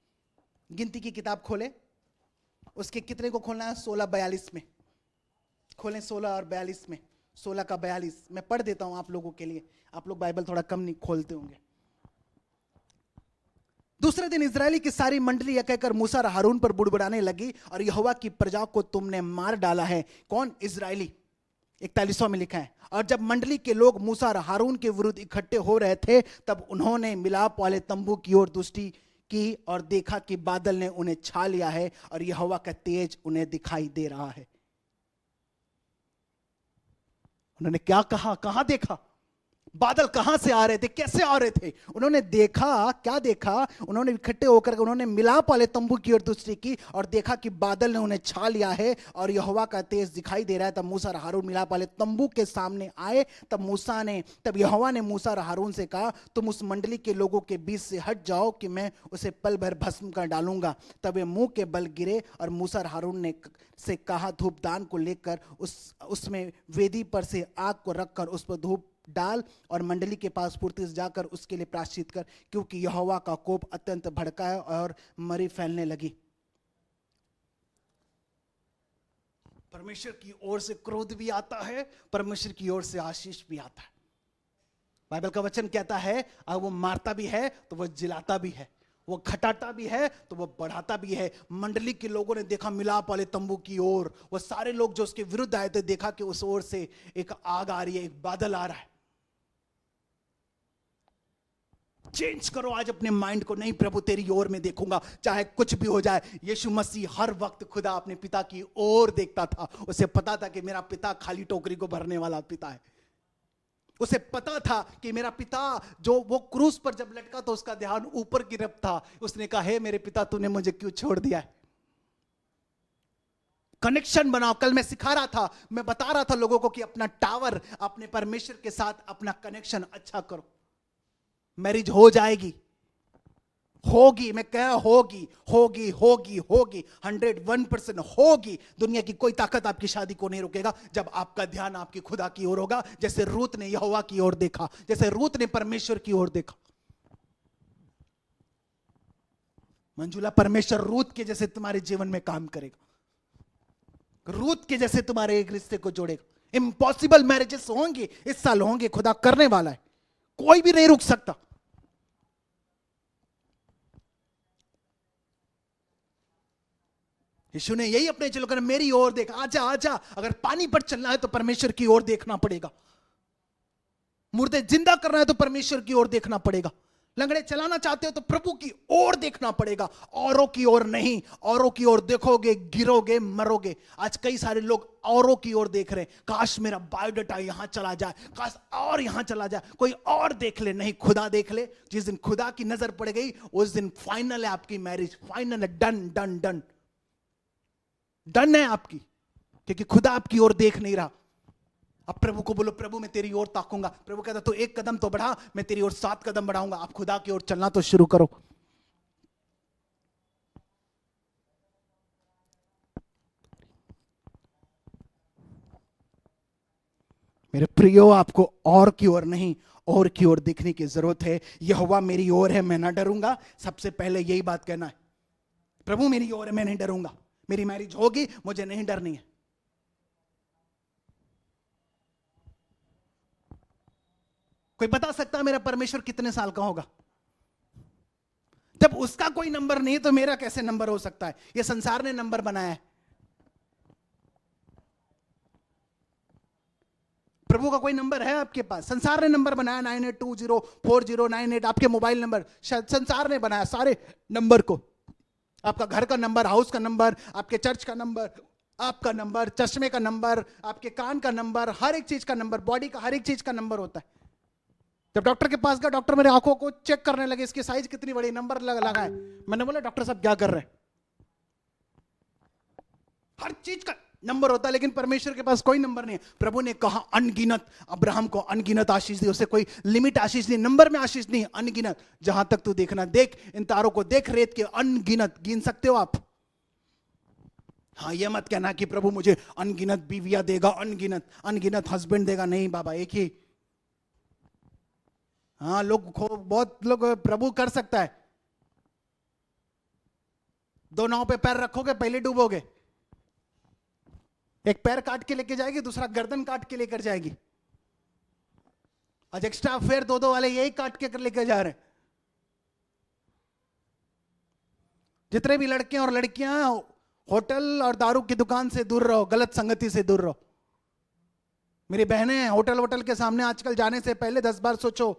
गिनती की किताब खोले, उसके कितने को खोलना है? 16:42 में खोलें, 16 और 42 में, 16 का 42 मैं पढ़ देता हूं आप लोगों के लिए, आप लोग बाइबल थोड़ा कम नहीं खोलते होंगे। दूसरे दिन इजरायली की सारी मंडली यह कहकर मूसा और हारून पर बुड़बुड़ाने लगी, और यहोवा की प्रजा को तुमने मार डाला है। कौन? इजरायली। 41वां में लिखा है, और जब मंडली के लोग मूसा और हारून के विरुद्ध इकट्ठे हो रहे थे, तब उन्होंने मिलाप वाले तंबू की ओर दृष्टि की और देखा कि बादल ने उन्हें छा लिया है और यहोवा का तेज उन्हें दिखाई दे रहा है। उन्होंने क्या कहा? कहां देखा? बादल कहां से आ रहे थे? कैसे आ रहे थे? उन्होंने देखा। क्या देखा? उन्होंने इकट्ठे होकर उन्होंने मिलाप वाले तंबू की ओर दृष्टि की और देखा कि बादल ने उन्हें छा लिया है और यहोवा का तेज दिखाई दे रहा है। तब मूसा और हारून मिलाप वाले तंबू के सामने आए। तब यहोवा ने मूसा और हारून से कहा, तुम उस मंडली के लोगों के बीच से हट जाओ कि मैं उसे पल भर भस्म कर डालूंगा। तब वे मुंह के बल गिरे और मूसा और हारून ने से कहा, धूपदान को लेकर उसमें वेदी पर से आग को रखकर उस पर धूप डाल और मंडली के पास फुर्ती से जाकर उसके लिए प्रायश्चित कर, क्योंकि यहोवा का कोप अत्यंत भड़का है और मरी फैलने लगी। परमेश्वर की ओर से क्रोध भी आता है, परमेश्वर की ओर से आशीष भी आता है। बाइबल का वचन कहता है, अगर वो मारता भी है तो वो जिलाता भी है, वो घटाता भी है तो वो बढ़ाता भी है। मंडली के लोगों ने देखा मिलाप वाले तंबू की ओर, वो सारे लोग जो उसके विरुद्ध आए थे, देखा कि उस ओर से एक आग आ रही है, एक बादल आ रहा है। चेंज करो आज अपने माइंड को। नहीं, प्रभु तेरी ओर में देखूंगा चाहे कुछ भी हो जाए। यीशु मसीह हर वक्त खुदा अपने पिता की ओर देखता था। उसे पता था कि मेरा पिता खाली टोकरी को भरने वाला पिता है। उसे पता था कि मेरा पिता, जो वो क्रूस पर जब लटका तो उसका ध्यान ऊपर की तरफ था। उसने कहा, हे मेरे पिता, तूने मुझे क्यों छोड़ दिया है? कनेक्शन बनाओ। कल मैं सिखा रहा था, मैं बता रहा था लोगों को कि अपना टावर, अपने परमेश्वर के साथ अपना कनेक्शन अच्छा करो। मैरिज हो जाएगी, होगी, मैं कह होगी होगी होगी होगी 101% होगी। दुनिया की कोई ताकत आपकी शादी को नहीं रोकेगा जब आपका ध्यान आपकी खुदा की ओर होगा। जैसे रूत ने यहोवा की ओर देखा, जैसे रूत ने परमेश्वर की ओर देखा। मंजुला, परमेश्वर रूत के जैसे तुम्हारे जीवन में काम करेगा, रूत के जैसे तुम्हारे एक रिश्ते को जोड़ेगा। इम्पॉसिबल मैरिजेस होंगे, इस साल होंगे, खुदा करने वाला है, कोई भी नहीं रुक सकता। यीशु ने यही अपने चलो कर, मेरी ओर देख, आजा आजा। अगर पानी पर चलना है तो परमेश्वर की ओर देखना पड़ेगा। मुर्दे जिंदा करना है तो परमेश्वर की ओर देखना पड़ेगा। लंगड़े चलाना चाहते हो तो प्रभु की ओर देखना पड़ेगा, औरों की ओर नहीं। औरों की ओर देखोगे गिरोगे, मरोगे। आज कई सारे लोग औरों की ओर देख रहे हैं, काश मेरा बायोडाटा यहां चला जाए, काश और यहां चला जाए, कोई और देख ले। नहीं, खुदा देख ले। जिस दिन खुदा की नजर पड़ गई उस दिन फाइनल है आपकी मैरिज, फाइनल है, डन डन डन डन है आपकी, क्योंकि खुदा आपकी ओर देख नहीं रहा। अब प्रभु को बोलो, प्रभु मैं तेरी ओर ताकूंगा। प्रभु कहता तो एक कदम तो बढ़ा, मैं तेरी ओर 7 कदम बढ़ाऊंगा। आप खुदा की ओर चलना तो शुरू करो। मेरे प्रियो, आपको और की ओर नहीं, और की ओर देखने की जरूरत है। यहोवा मेरी ओर है, मैं ना डरूंगा। सबसे पहले यही बात कहना है, प्रभु मेरी ओर है, मैं नहीं डरूंगा। मेरी मैरिज होगी, मुझे नहीं डरनी है। कोई बता सकता है मेरा परमेश्वर कितने साल का होगा? जब उसका कोई नंबर नहीं तो मेरा कैसे नंबर हो सकता है? यह संसार ने नंबर बनाया है। प्रभु का कोई नंबर है आपके पास? संसार ने नंबर बनाया, 98204098। आपके मोबाइल नंबर संसार ने बनाया, सारे नंबर को। आपका घर का नंबर, हाउस का नंबर, आपके चर्च का नंबर, आपका नंबर, चश्मे का नंबर, आपके कान का नंबर, हर एक चीज का नंबर, बॉडी का हर एक चीज का नंबर होता है। जब डॉक्टर के पास गया, डॉक्टर मेरे आंखों को चेक करने लगे, इसकी साइज कितनी बड़ी, नंबर लगा है। मैंने बोला, डॉक्टर साहब क्या कर रहे हैं? हर चीज का नंबर होता है, लेकिन परमेश्वर के पास कोई नंबर नहीं है। प्रभु ने कहा अनगिनत, अब्राहम को अनगिनत आशीष दी, उसे कोई लिमिट आशीष नहीं, नंबर में आशीष नहीं, अनगिनत। जहां तक तू देखना देख, इन तारों को देख, रेत के अनगिनत गिन सकते हो आप? हाँ, ये मत कहना कि प्रभु मुझे अनगिनत बीवियां देगा, अनगिनत अनगिनत हस्बैंड देगा। नहीं बाबा, एक ही। हाँ, बहुत लोग प्रभु कर सकता है। दो नाव पे पैर रखोगे, पहले डूबोगे। एक पैर काट के लेके जाएगी, दूसरा गर्दन काट के लेकर जाएगी। आज एक्स्ट्रा अफेयर दो वाले यही काट के लेकर जा रहे हैं। जितने भी लड़के और लड़कियां होटल और दारू की दुकान से दूर रहो, गलत संगति से दूर रहो। मेरी बहनें, होटल के सामने आजकल जाने से पहले 10 बार सोचो।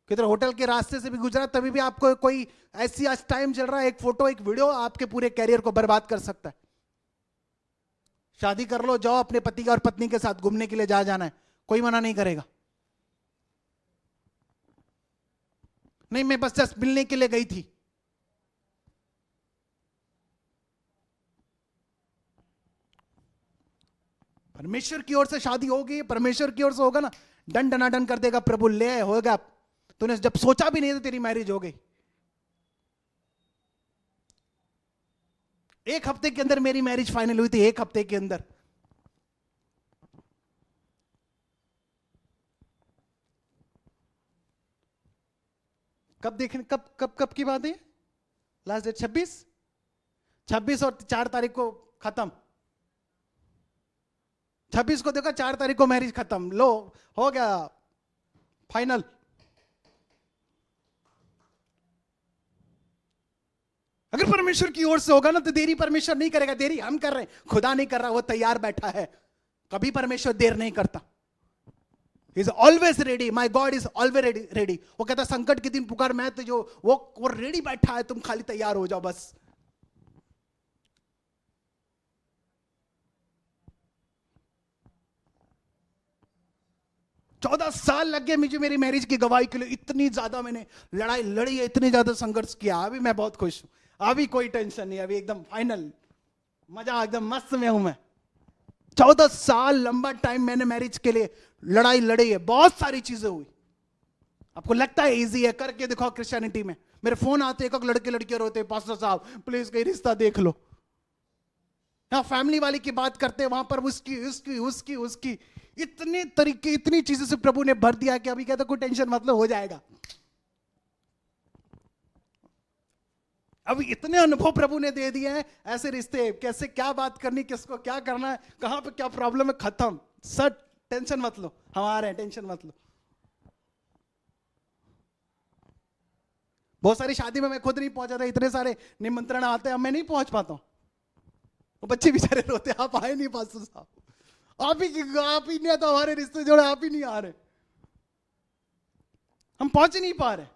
किधर होटल के रास्ते से भी गुजरा, तभी भी आपको कोई ऐसी आज टाइम चल रहा है, एक फोटो एक वीडियो आपके पूरे कैरियर को बर्बाद कर सकता है। शादी कर लो, जाओ अपने पति और पत्नी के साथ घूमने के लिए जहां जाना है, कोई मना नहीं करेगा। नहीं, मैं बस जस्ट मिलने के लिए गई थी। परमेश्वर की ओर से शादी होगी, परमेश्वर की ओर से होगा ना, डन डनाडन कर देगा प्रभु, ले होगा। तूने जब सोचा भी नहीं था तेरी मैरिज हो गई। एक हफ्ते के अंदर मेरी मैरिज फाइनल हुई थी, एक हफ्ते के अंदर। कब देखने, कब कब कब की बात है? लास्ट डेट 26 और 4 तारीख को खत्म। 26 को देखा, 4 तारीख को मैरिज खत्म। लो, हो गया फाइनल। अगर परमेश्वर की ओर से होगा ना, तो देरी परमेश्वर नहीं करेगा। देरी हम कर रहे हैं, खुदा नहीं कर रहा, वो तैयार बैठा है। कभी परमेश्वर देर नहीं करता। Is always ready, my God is always ready. वो कहता संकट के दिन पुकार, मैं तो जो वो रेडी बैठा है, तुम खाली तैयार हो जाओ बस। चौदह साल लग गए मुझे मेरी मैरिज की गवाही के लिए। इतनी ज्यादा मैंने लड़ाई लड़ी है, इतनी ज्यादा संघर्ष किया। अभी मैं बहुत खुश हूं, अभी कोई टेंशन नहीं, अभी एकदम फाइनल मजा, एकदम मस्त में हूं मैं। 14 साल लंबा टाइम मैंने मैरिज के लिए लड़ाई लड़ी है, बहुत सारी चीजें हुई। आपको लगता है इजी है, करके दिखाओ क्रिश्चियनिटी में। मेरे फोन आते, एक लड़के लड़के रोते, पास्टर साहब प्लीज कोई रिश्ता देख लो। यहां फैमिली वाली की बात करते, वहां पर उसकी उसकी उसकी उसकी इतने तरीके, इतनी चीजों से प्रभु ने भर दिया कि अभी कहता कोई टेंशन मतलब हो जाएगा। अभी इतने अनुभव प्रभु ने दे दिए हैं, ऐसे रिश्ते, कैसे क्या बात करनी, किसको क्या करना है, कहां पे क्या प्रॉब्लम है, खत्म। सर टेंशन मत लो, हमारे टेंशन मत लो। बहुत सारी शादी में मैं खुद नहीं पहुंचा था, इतने सारे निमंत्रण आते हैं, मैं नहीं पहुंच पाता हूं। वो बच्चे बेचारे रोते, आप आए नहीं पास्टर साहब, आप ही नहीं, तो हमारे रिश्ते जोड़े, आप ही नहीं आ रहे, हम पहुंच ही नहीं पा रहे।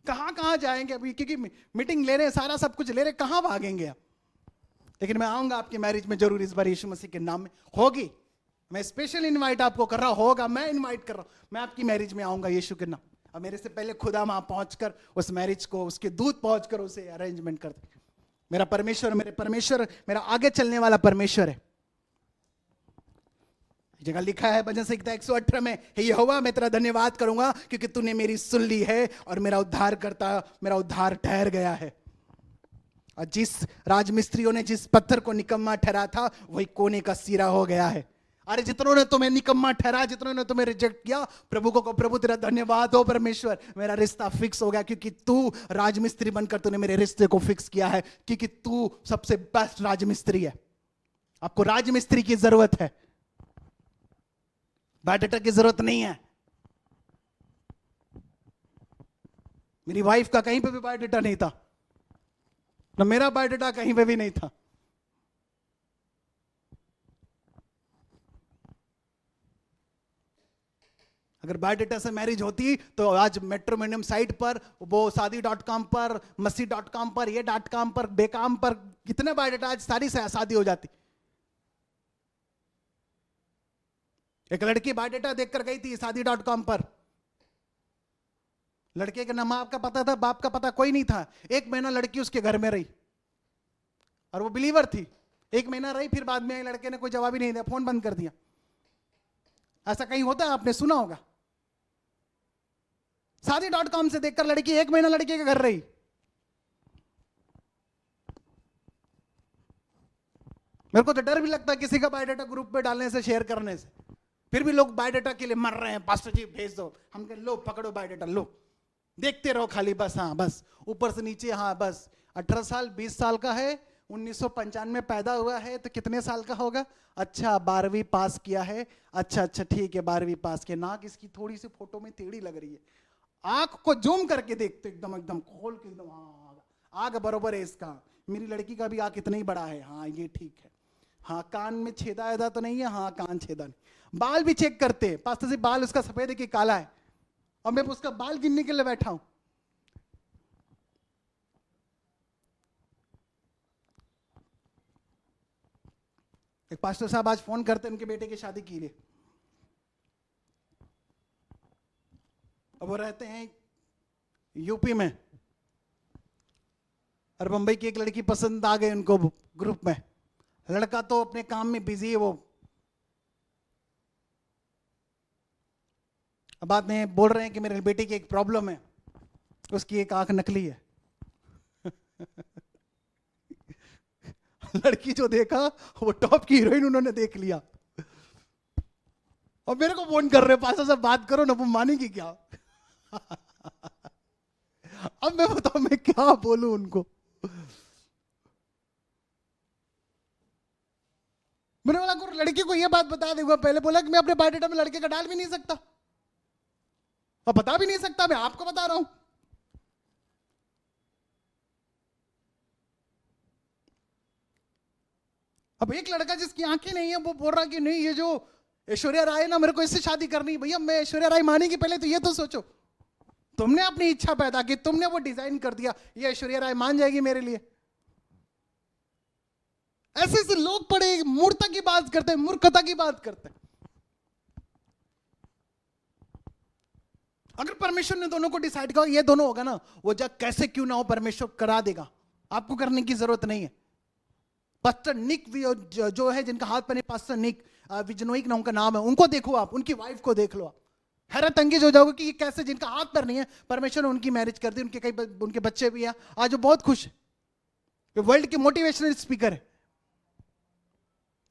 कहां जाएंगे अभी, क्योंकि मीटिंग ले रहे हैं, सारा सब कुछ ले रहे, कहां भागेंगे आप। लेकिन मैं आऊंगा आपकी मैरिज में जरूर, इस बार यीशु मसीह के नाम में होगी। मैं स्पेशल इनवाइट आपको कर रहा होगा, मैं इनवाइट कर रहा हूं, मैं आपकी मैरिज में आऊंगा यीशु के नाम। और मेरे से पहले खुदा वहां पहुंचकर उस मैरिज को, उसके दूत पहुंचकर उसे अरेंजमेंट कर दे। मेरा परमेश्वर, मेरा आगे चलने वाला परमेश्वर है। जगह लिखा है भजन संहिता 118 में, हे यहोवा मैं तेरा धन्यवाद करूंगा क्योंकि तूने मेरी सुन ली है और मेरा उद्धार करता, मेरा उद्धार ठहर गया है। और जिस राजमिस्त्रियों ने जिस पत्थर को निकम्मा ठहरा था, वही कोने का सिरा हो गया है। अरे जितनों ने तुम्हें निकम्मा ठहरा, जितनों ने तुम्हें रिजेक्ट किया, प्रभु को प्रभु तेरा धन्यवाद हो परमेश्वर, मेरा रिश्ता फिक्स हो गया क्योंकि तू राजमिस्त्री बनकर तूने मेरे रिश्ते को फिक्स किया है, क्योंकि तू सबसे बेस्ट राजमिस्त्री है। आपको राजमिस्त्री की जरूरत है, बायोडाटा की जरूरत नहीं है। मेरी वाइफ का कहीं पे भी बायोडाटा नहीं था, ना मेरा बायोडाटा कहीं पे भी नहीं था। अगर बायोडाटा से मैरिज होती तो आज मेट्रोमिनियम साइट पर, वो शादी.com पर, मसी.com पर, ये .com पर, बेकाम पर कितने बायोडाटा, आज सारी शादी हो जाती। एक लड़की बायोडाटा देखकर गई थी शादी.com पर। लड़के का ना माँ का पता था, बाप का पता कोई नहीं था। 1 महीना लड़की उसके घर में रही और वो बिलीवर थी। 1 महीना रही, फिर बाद में लड़के ने कोई जवाब ही नहीं दिया, फोन बंद कर दिया। ऐसा कहीं होता है, आपने सुना होगा। शादी.com से देखकर लड़की 1 महीना लड़के के घर रही। मेरे को तो डर भी लगता है किसी का बायोडाटा ग्रुप पे डालने से, शेयर करने से। फिर भी लोग बायोडाटा के लिए मर रहे हैं, पास्टर जी भेज दो। हम कहें लो पकड़ो बायोडाटा, लो देखते रहो खाली, बस हाँ बस ऊपर से नीचे, हाँ बस 18 साल 20 साल का है, 1995 में पैदा हुआ है, तो कितने साल का होगा? अच्छा 12वीं पास किया है, अच्छा अच्छा ठीक है 12वीं पास किया। नाक इसकी थोड़ी सी फोटो में टेढ़ी लग रही है, आंख को जूम करके देखते एकदम एकदम खोल के एकदम, हाँ आग बरोबर है इसका। मेरी लड़की का भी आंख इतना ही बड़ा है, हाँ ये ठीक है। हाँ कान में छेदा ऐदा तो नहीं है, हाँ कान छेदा नहीं। बाल भी चेक करते हैं, पास्टर से बाल उसका सफेद है कि काला है, और मैं उसका बाल गिनने के लिए बैठा हूं। एक पास्टर साहब आज फोन करते हैं उनके बेटे की शादी के लिए, अब वो रहते हैं यूपी में, और मुंबई की एक लड़की पसंद आ गई उनको ग्रुप में। लड़का तो अपने काम में बिजी है, वो अब बाद में बोल रहे हैं कि मेरे बेटे की एक प्रॉब्लम है, उसकी एक आंख नकली है। लड़की जो देखा वो टॉप की हीरोइन उन्होंने देख लिया, और मेरे को फोन कर रहे, पास्टर साहब बात करो ना, वो मानेगी क्या? अब मैं बताऊं मैं क्या बोलूं उनको। मैंने बोला गुरु लड़की को ये बात बता दूंगा, पहले बोला कि मैं अपने बायोडाटा में लड़के का डाल भी नहीं सकता और बता भी नहीं सकता, मैं आपको बता रहा हूं। अब एक लड़का जिसकी आंखें नहीं है वो बोल रहा कि नहीं ये जो ऐश्वर्या राय ना, मेरे को इससे शादी करनी। भैया मैं ऐश्वर्या राय मानेगी पहले तो ये तो सोचो, तुमने अपनी इच्छा पैदा की, तुमने वो डिजाइन कर दिया, ये ऐश्वर्या राय मान जाएगी मेरे लिए? ऐसे ऐसे लोग पड़े मूर्खता की बात करते हैं, मूर्खता की बात करते हैं। अगर परमेश्वर ने दोनों को डिसाइड किया ये दोनों होगा ना, वो जग कैसे क्यों ना हो परमेश्वर करा देगा, आपको करने की जरूरत नहीं है। पास्टर निक जो है जिनका हाथ पर पास्टर निक विजनोइक ना उनका नाम है, उनको देखो आप, उनकी वाइफ को देख लो आप, हैरत अंगेज हो जाओगे कि ये कैसे, जिनका हाथ पर नहीं है परमेश्वर ने उनकी मैरिज कर दी, उनके कई उनके बच्चे भी हैं आज, वो बहुत खुश है, वर्ल्ड के मोटिवेशनल स्पीकर है,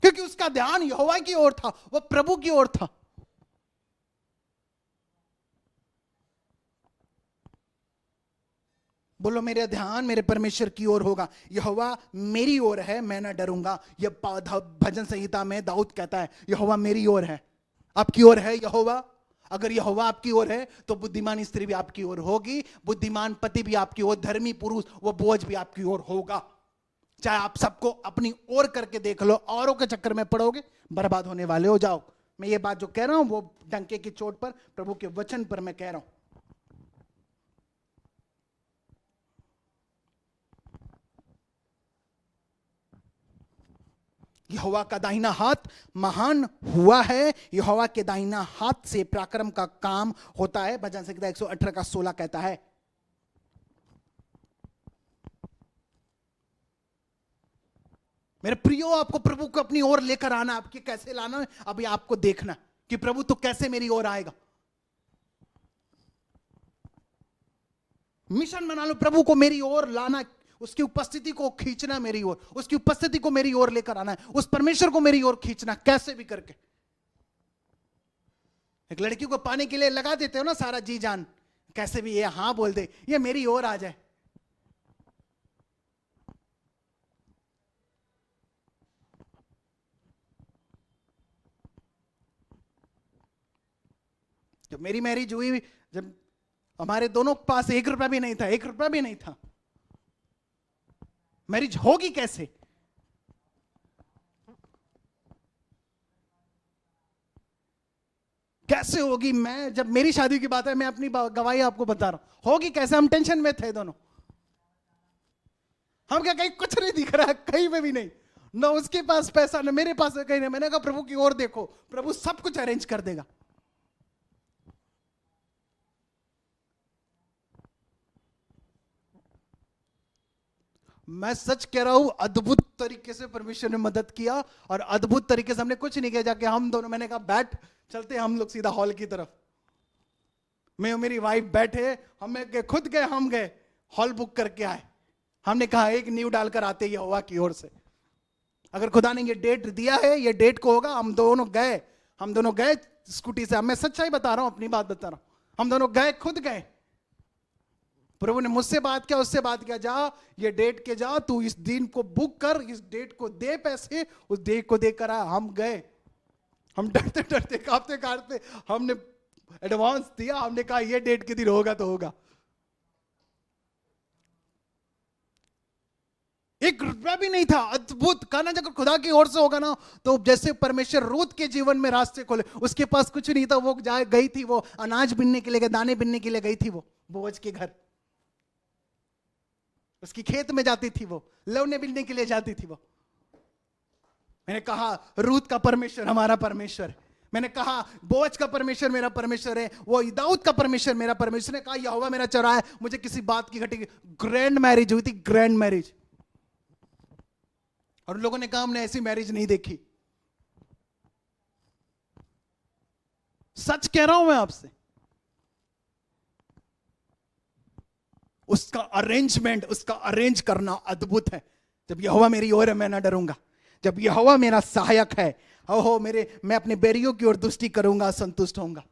क्योंकि उसका ध्यान यहोवा की ओर था, वो प्रभु की ओर था। बोलो मेरा ध्यान मेरे परमेश्वर की ओर होगा, यहोवा मेरी ओर है, मैं ना डरूंगा। ये भजन संहिता में दाऊद कहता है यहोवा मेरी ओर है। आपकी ओर है यहोवा? अगर यहोवा आपकी ओर है तो बुद्धिमान स्त्री भी आपकी ओर होगी, बुद्धिमान पति भी आपकी ओर, धर्मी पुरुष वो बोझ भी आपकी ओर होगा। चाहे आप सबको अपनी ओर करके देख लो, औरों के चक्कर में पड़ोगे बर्बाद होने वाले हो जाओ। मैं ये बात जो कह रहा हूं वो डंके की चोट पर, प्रभु के वचन पर मैं कह रहा हूं। यहोवा का दाहिना हाथ महान हुआ है, यहोवा के दाहिना हाथ से पराक्रम का काम होता है। भजन संहिता 118 का 16 कहता है। मेरे प्रियो आपको प्रभु को अपनी ओर लेकर आना, आपके कैसे लाना है अभी आपको देखना कि प्रभु तो कैसे मेरी ओर आएगा। मिशन बना लो, प्रभु को मेरी ओर लाना, उसकी उपस्थिति को खींचना मेरी ओर, उसकी उपस्थिति को मेरी ओर लेकर आना है, उस परमेश्वर को मेरी ओर खींचना कैसे भी करके। एक लड़की को पाने के लिए लगा देते हो ना सारा जी जान, कैसे भी ये हां बोल दे, ये मेरी ओर आ जाए। जब मेरी मैरिज हुई, जब हमारे दोनों के पास 1 रुपया भी नहीं था, 1 रुपया भी नहीं था, मैरिज होगी कैसे? कैसे होगी? मैं जब मेरी शादी की बात है, मैं अपनी गवाही आपको बता रहा हूं, होगी कैसे? हम टेंशन में थे दोनों, हम क्या कहीं कुछ नहीं दिख रहा है, कहीं पे भी नहीं, ना उसके पास पैसा ना मेरे पास, कहीं नहीं। मैंने कहा प्रभु की ओर देखो, प्रभु सब कुछ अरेंज कर देगा। मैं सच कह रहा हूं, अद्भुत तरीके से परमेश्वर ने मदद किया, और अद्भुत तरीके से हमने कुछ नहीं किया, जाके हम दोनों, मैंने कहा बैठ चलते हम लोग सीधा हॉल की तरफ, मैं और मेरी वाइफ बैठे, हमें खुद गए, हम गए हॉल बुक करके आए। हमने कहा एक नींव डालकर आते ही यहोवा की ओर से, अगर खुदा ने ये डेट दिया है, ये डेट को होगा, हम दोनों गए स्कूटी से। मैं सच्चाई बता रहा हूं, अपनी बात बता रहा हूं, हम दोनों गए, खुद गए। प्रभु ने मुझसे बात किया, उससे बात किया, जा ये डेट के जा, तू इस दिन को बुक कर, इस डेट को दे पैसे, उस डेट को देकर आ। हम गए, हम डरते डरते कांपते कांपते हमने एडवांस दिया, हमने कहा ये डेट के दिन होगा तो होगा। एक रुपया भी नहीं था। अद्भुत कहना, अगर खुदा की ओर से होगा ना, तो जैसे परमेश्वर रूत के जीवन में रास्ते खोले। उसके पास कुछ नहीं था, वो गई थी, वो अनाज बिनने के लिए, दाने बिनने के लिए गई थी, वो बोअज के घर, उसकी खेत में जाती थी, वो लवने बिनने के लिए जाती थी वो। मैंने कहा रूत का परमेश्वर हमारा परमेश्वर है। मैंने कहा बोअज का परमेश्वर मेरा परमेश्वर है, वो दाऊद का परमेश्वर मेरा परमेश्वर है। कहा यहोवा मेरा चौराहा है। मुझे किसी बात की घटी, ग्रैंड मैरिज हुई थी, ग्रैंड मैरिज। और लोगों ने कहा हमने ऐसी मैरिज नहीं देखी। सच कह रहा हूं मैं आपसे। उसका अरेंजमेंट, उसका अरेंज करना अद्भुत है। जब यहोवा मेरी ओर है, मैं ना डरूंगा। जब यहोवा मेरा सहायक है, ओहो मैं अपने बैरियों की ओर दृष्टि करूंगा, संतुष्ट होऊंगा।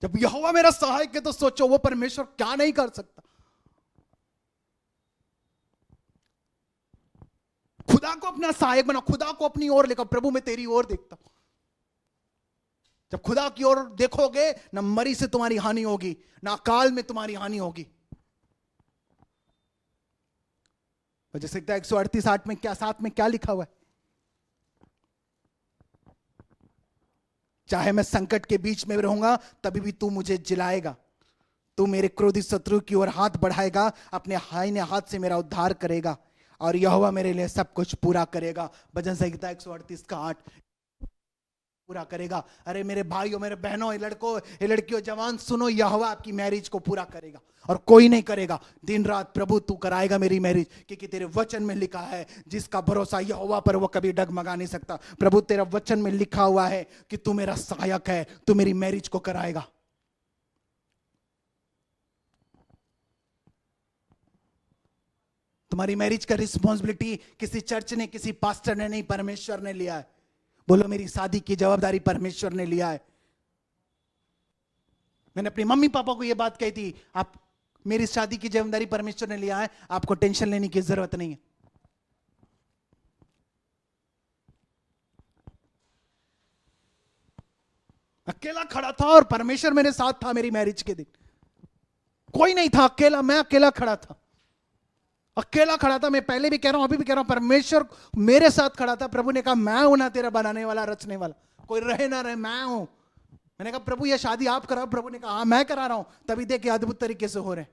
जब यहोवा मेरा सहायक है, तो सोचो वो परमेश्वर क्या नहीं कर सकता। खुदा को अपना सहायक बना, खुदा को अपनी ओर लेकर, प्रभु मैं तेरी ओर देखता हूं। जब खुदा की ओर देखोगे, ना मरी से तुम्हारी हानि होगी, ना अकाल में तुम्हारी हानि होगी। जैसे 138 में क्या, 7 में क्या लिखा हुआ है? चाहे मैं संकट के बीच में रहूंगा, तभी भी तू मुझे जिलाएगा। तू मेरे क्रोधित शत्रु की ओर हाथ बढ़ाएगा, अपने दाहिने हाथ से मेरा उद्धार करेगा, और यहोवा मेरे लिए सब कुछ पूरा करेगा। भजन संहिता 138 का 8 पूरा करेगा। अरे मेरे भाइयों, मेरे बहनों, ये लड़कों, ये लड़कियों, जवान सुनो, यहोवा आपकी मैरिज को पूरा करेगा, और कोई नहीं करेगा। दिन रात प्रभु तू कराएगा मेरी मैरिज, क्योंकि तेरे वचन में लिखा है जिसका भरोसा यहोवा पर वो कभी डगमगा नहीं सकता। प्रभु तेरा वचन में लिखा हुआ है कि तू मेरा सहायक है, तू मेरी मैरिज को कराएगा। तुम्हारी मैरिज का रिस्पॉन्सिबिलिटी किसी चर्च ने, किसी पास्टर ने नहीं, परमेश्वर ने लिया है। बोलो मेरी शादी की जवाबदारी परमेश्वर ने लिया है। मैंने अपनी मम्मी पापा को यह बात कही थी, आप मेरी शादी की जिम्मेदारी परमेश्वर ने लिया है, आपको टेंशन लेने की जरूरत नहीं है। अकेला खड़ा था और परमेश्वर मेरे साथ था। मेरी मैरिज के दिन कोई नहीं था, अकेला, मैं अकेला खड़ा था, अकेला खड़ा था। मैं पहले भी कह रहा हूं, अभी भी कह रहा हूं, परमेश्वर मेरे साथ खड़ा था। प्रभु ने कहा मैं हूं ना तेरा बनाने वाला, रचने वाला, कोई रहे ना रहे, मैं हूं। मैंने कहा प्रभु ये शादी आप कराओ। प्रभु ने कहा हाँ मैं करा रहा हूं। तभी देखिए अद्भुत तरीके से हो रहे हैं।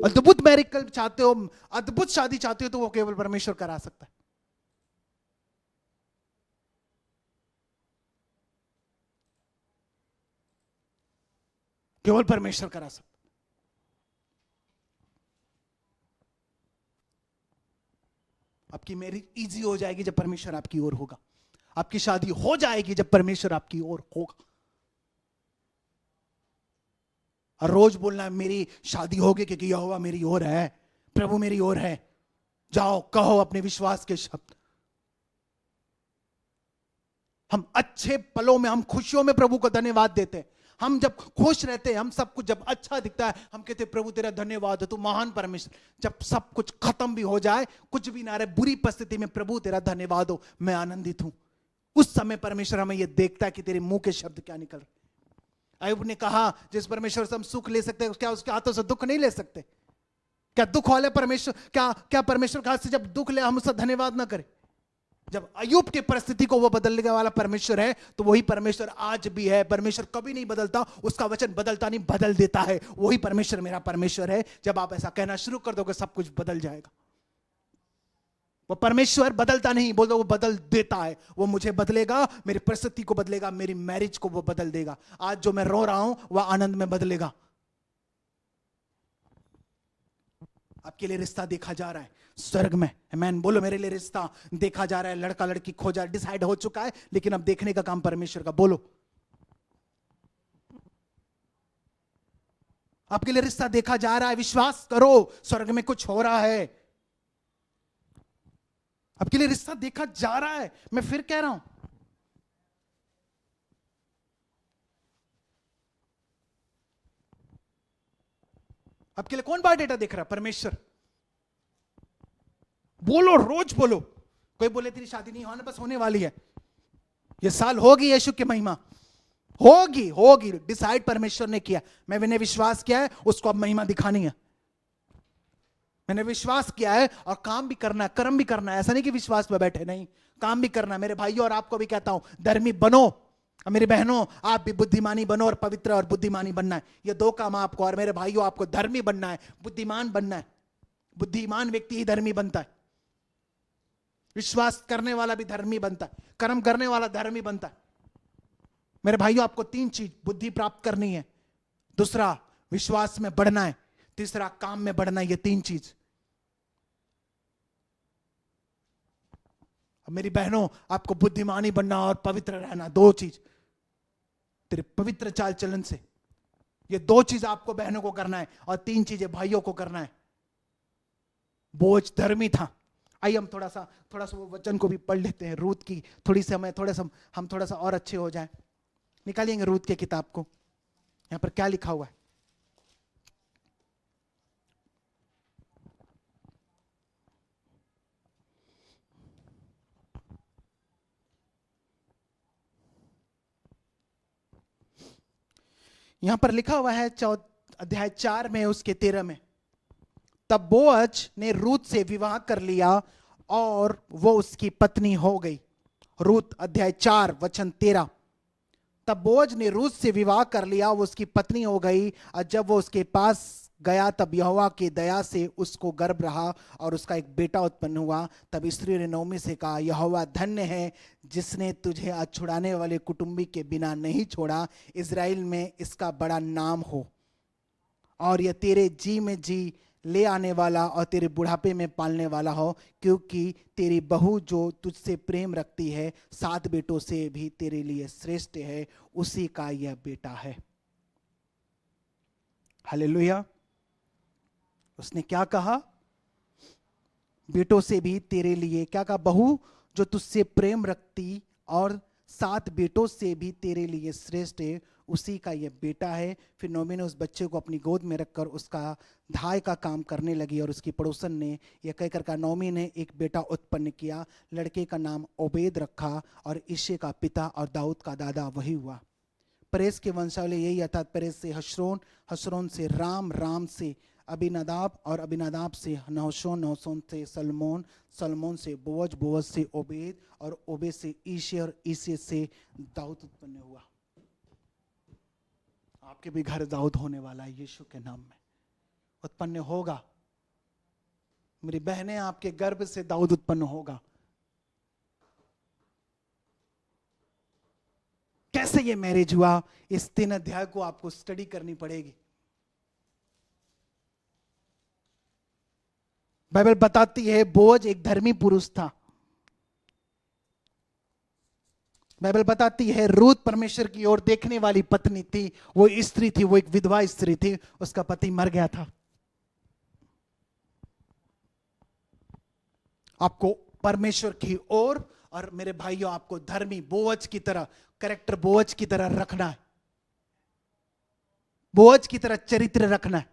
अद्भुत मैरिज चाहते हो, अद्भुत शादी चाहते हो, तो वो केवल परमेश्वर करा सकता है। केवल परमेश्वर करा सकता। आपकी मैरिज इजी हो जाएगी जब परमेश्वर आपकी ओर होगा। आपकी शादी हो जाएगी जब परमेश्वर आपकी ओर होगा। और रोज बोलना है मेरी शादी होगी क्योंकि यहोवा मेरी ओर है, प्रभु मेरी ओर है। जाओ कहो अपने विश्वास के शब्द। हम अच्छे पलों में, हम खुशियों में प्रभु को धन्यवाद देते हैं। हम जब खुश रहते हैं, हम सब कुछ जब अच्छा दिखता है, हम कहते हैं प्रभु तेरा धन्यवाद है, तू महान परमेश्वर। जब सब कुछ खत्म भी हो जाए, कुछ भी ना रहे, बुरी परिस्थिति में, प्रभु तेरा धन्यवाद हो, मैं आनंदित हूं। उस समय परमेश्वर हमें यह देखता है कि तेरे मुंह के शब्द क्या निकल रहे। अय्यूब ने कहा जिस परमेश्वर से हम सुख ले सकते हैं, क्या उसके हाथों से दुख नहीं ले सकते? क्या दुख वाले परमेश्वर, क्या परमेश्वर के हाथ से जब दुख ले हम उसका धन्यवाद ना करें? जब अय्यूब की परिस्थिति को वो बदलने वाला परमेश्वर है, तो वही परमेश्वर आज भी है। परमेश्वर कभी नहीं बदलता, उसका वचन बदलता नहीं, बदल देता है। वही परमेश्वर मेरा परमेश्वर है। जब आप ऐसा कहना शुरू कर दोगे, सब कुछ बदल जाएगा। वो परमेश्वर बदलता नहीं, बोल दो वो बदल देता है। वो मुझे बदलेगा, मेरी परिस्थिति को बदलेगा, मेरी मैरिज को वो बदल देगा। आज जो मैं रो रहा हूं वह आनंद में बदलेगा। आपके लिए रिश्ता देखा जा रहा है स्वर्ग में। आमीन बोलो मेरे लिए रिश्ता देखा जा रहा है। लड़का लड़की खोजा, डिसाइड हो चुका है, लेकिन अब देखने का काम परमेश्वर का। बोलो आपके लिए रिश्ता देखा जा रहा है, विश्वास करो स्वर्ग में कुछ हो रहा है। आपके लिए रिश्ता देखा जा रहा है, मैं फिर कह रहा हूं। आपके लिए कौन बायोडेटा देख रहा है? परमेश्वर। बोलो, रोज बोलो। कोई बोले तेरी शादी नहीं होने, बस होने वाली है, ये साल होगी, यीशु की महिमा होगी, होगी, डिसाइड परमेश्वर ने किया। मैंने विश्वास किया है, उसको अब महिमा दिखानी है। मैंने विश्वास किया है और काम भी करना है, कर्म भी करना है। ऐसा नहीं कि विश्वास पे बैठे, नहीं, काम भी करना है। मेरे भाइयों और आपको भी कहता हूं, धर्मी बनो। और मेरी बहनों, आप भी बुद्धिमानी बनो, और पवित्र और बुद्धिमानी बनना है। ये दो काम आपको, और मेरे भाइयों आपको धर्मी बनना है, बुद्धिमान बनना है। बुद्धिमान व्यक्ति ही धर्मी बनता है। विश्वास करने वाला भी धर्मी बनता है, कर्म करने वाला धर्मी बनता है। मेरे भाइयों, आपको तीन चीज, बुद्धि प्राप्त करनी है, दूसरा विश्वास में बढ़ना है, तीसरा काम में बढ़ना है। ये तीन चीज। मेरी बहनों, आपको बुद्धिमानी बनना और पवित्र रहना, दो चीज। तेरे पवित्र चाल चलन से, ये दो चीज आपको बहनों को करना है, और तीन चीजें भाइयों को करना है। बोझ धर्मी था। आइए हम थोड़ा सा वो वचन को भी पढ़ लेते हैं, रूत की। हम थोड़ा सा और अच्छे हो जाएं। निकालिएंगे रूत के किताब को। यहां पर क्या लिखा हुआ है? यहां पर लिखा हुआ है अध्याय 4 में उसके 13 में, तब बोअज ने रूत से विवाह कर लिया और वो उसकी पत्नी हो गई। रूत अध्याय 4 वचन 13। तब बोअज ने रूत से विवाह कर लिया, वो उसकी पत्नी हो गई। और जब वो उसके पास गया, तब यहोवा की दया से उसको गर्भ रहा और उसका एक बेटा उत्पन्न हुआ। तब स्त्री ने नओमी से कहा, यहोवा धन्य है जिसने तुझे आज छुड़ाने वाले कुटुंबी के बिना नहीं छोड़ा। इज़राइल में इसका बड़ा नाम हो, और यह तेरे जी में जी ले आने वाला और तेरे बुढ़ापे में पालने वाला हो, क्योंकि तेरी बहू जो तुझसे प्रेम रखती है 7 बेटों से भी तेरे लिए श्रेष्ठ है, उसी का यह बेटा है। हालेलुया। उसने क्या कहा? बेटों से भी तेरे लिए, क्या कहा? बहू जो तुझसे प्रेम रखती और 7 बेटों से भी तेरे लिए श्रेष्ठ है, उसी का यह बेटा है। फिर नोमी ने उस बच्चे को अपनी गोद में रखकर उसका धाय का काम करने लगी, और उसकी पड़ोसन ने यह कहकर कहा, नोमी ने एक बेटा उत्पन्न किया। लड़के का नाम ओबेद रखा, और इश्शे का पिता और दाऊद का दादा वही हुआ। परेस के वंशावली यही, अर्थात परेस से हशरोन, हशरोन से राम, राम से अबिनादाब, और अबिनादाब से नहशोन, नहशोन से सलमोन, सलमोन से बोअज, बोअज से ओबेद, और ओबेद से ईशे, और ईशे से दाऊद उत्पन्न हुआ। आपके भी घर दाऊद होने वाला है, यीशु के नाम में उत्पन्न होगा। मेरी बहनें, आपके गर्भ से दाऊद उत्पन्न होगा। कैसे ये मैरिज हुआ, इस 3 अध्याय को आपको स्टडी करनी पड़ेगी। बाइबल बताती है बोअज एक धर्मी पुरुष था। बाइबल बताती है रूत परमेश्वर की ओर देखने वाली पत्नी थी। वो स्त्री थी, वो एक विधवा स्त्री थी, उसका पति मर गया था। आपको परमेश्वर की ओर, और मेरे भाइयों आपको धर्मी बोअज की तरह, कैरेक्टर बोअज की तरह रखना है, बोअज की तरह चरित्र रखना है।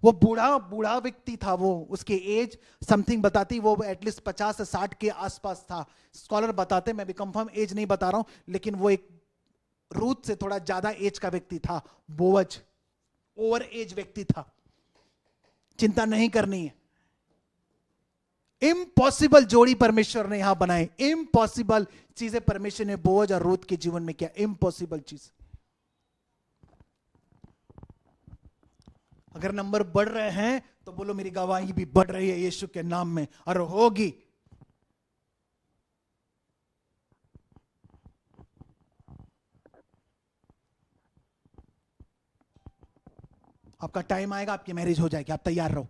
वो बूढ़ा व्यक्ति था, वो उसके एज समथिंग बताती, वो एटलीस्ट 50 से 60 के आसपास था। स्कॉलर बताते, मैं भी कंफर्म एज नहीं बता रहा हूं, लेकिन वो एक रूत से थोड़ा ज्यादा एज का व्यक्ति था। बोअज ओवर एज व्यक्ति था। चिंता नहीं करनी है। इम्पॉसिबल जोड़ी परमेश्वर ने यहां बनाए। इम्पॉसिबल चीजें परमेश्वर ने बोअज और रूत के जीवन में किया। इम्पॉसिबल चीज। अगर नंबर बढ़ रहे हैं तो बोलो मेरी गवाही भी बढ़ रही है यीशु के नाम में, और होगी। आपका टाइम आएगा, आपकी मैरिज हो जाएगी, आप तैयार रहो।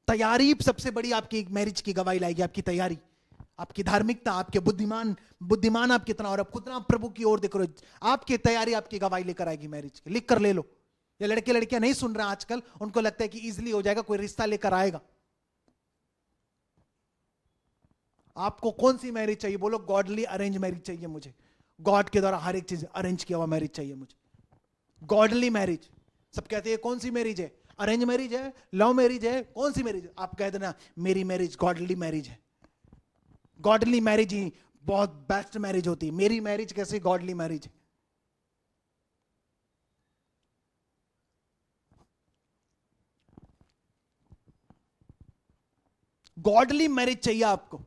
तैयारी सबसे बड़ी आपकी मैरिज की गवाही लाएगी, आपकी तैयारी। आपकी धार्मिकता, आपके बुद्धिमान आप कितना, और आप कितना प्रभु की ओर देख रहे हो, आपकी तैयारी आपकी गवाही लेकर आएगी मैरिज की। लिख कर ले लो। ये लड़के लड़कियां नहीं सुन रहे आजकल, उनको लगता है कि इजीली हो जाएगा, कोई रिश्ता लेकर आएगा। आपको कौन सी मैरिज चाहिए? बोलो गॉडली अरेंज मैरिज चाहिए मुझे, गॉड के द्वारा हर एक चीज अरेंज किया हुआ मैरिज चाहिए मुझे, गॉडली मैरिज। सब कहते हैं कौन सी मैरिज है? अरेंज मैरिज है, लव मैरिज है, कौन सी मैरिज? आप कह देना मेरी मैरिज गॉडली मैरिज है। गॉडली मैरिज ही बहुत बेस्ट मैरिज होती है। मेरी मैरिज कैसे गॉडली मैरिज है? गॉडली मैरिज चाहिए आपको।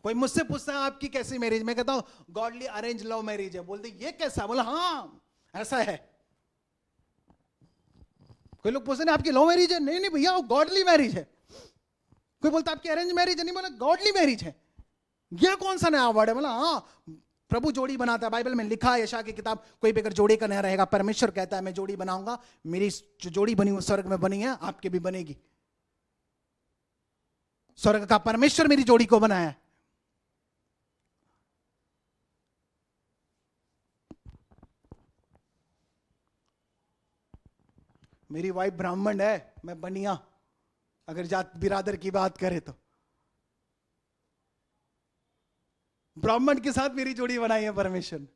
कोई मुझसे पूछता है आपकी कैसी मैरिज, मैं कहता हूं गॉडली अरेंज लव मैरिज है। बोलते ये कैसा? बोला हाँ ऐसा है। कोई लोग पूछते हैं आपकी लव मैरिज है, नहीं नहीं भैया वो गॉडली मैरिज है। कोई बोलता आपकी अरेंज मैरिज है, नहीं, बोला गॉडली मैरिज है। ये कौन सा नया वर्ड है? बोला हाँ प्रभु जोड़ी बनाता है, बाइबल में लिखा है, यशायाह की किताब, कोई भी अगर जोड़ी का नया रहेगा, परमेश्वर कहता है मैं जोड़ी बनाऊंगा, मेरी जो जोड़ी बनी वो स्वर्ग में बनी है, आपके भी बनेगी। स्वर्ग का परमेश्वर मेरी जोड़ी को बनाया है। मेरी वाइफ ब्राह्मण है, मैं बनिया, अगर जात बिरादर की बात करें तो ब्राह्मण के साथ मेरी जोड़ी बनाई है परमेश्वर।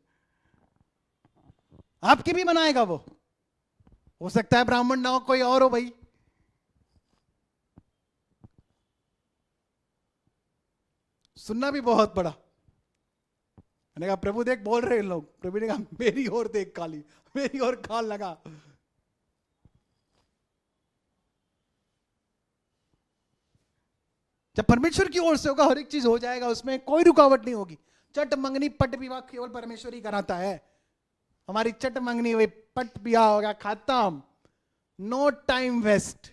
आपकी भी बनाएगा वो। हो सकता है ब्राह्मण ना हो, कोई और हो भाई। सुनना भी बहुत बड़ा। मैंने कहा प्रभु देख बोल रहे हैं लोग। प्रभु ने कहा मेरी ओर देख काली, मेरी ओर कान लगा। जब परमेश्वर की ओर से होगा हर एक चीज हो जाएगा, उसमें कोई रुकावट नहीं होगी। चट मंगनी पट विवाह केवल परमेश्वर ही कराता है। हमारी चट मंगनी हुई, पट विवाह होगा, खत्म, नो टाइम वेस्ट।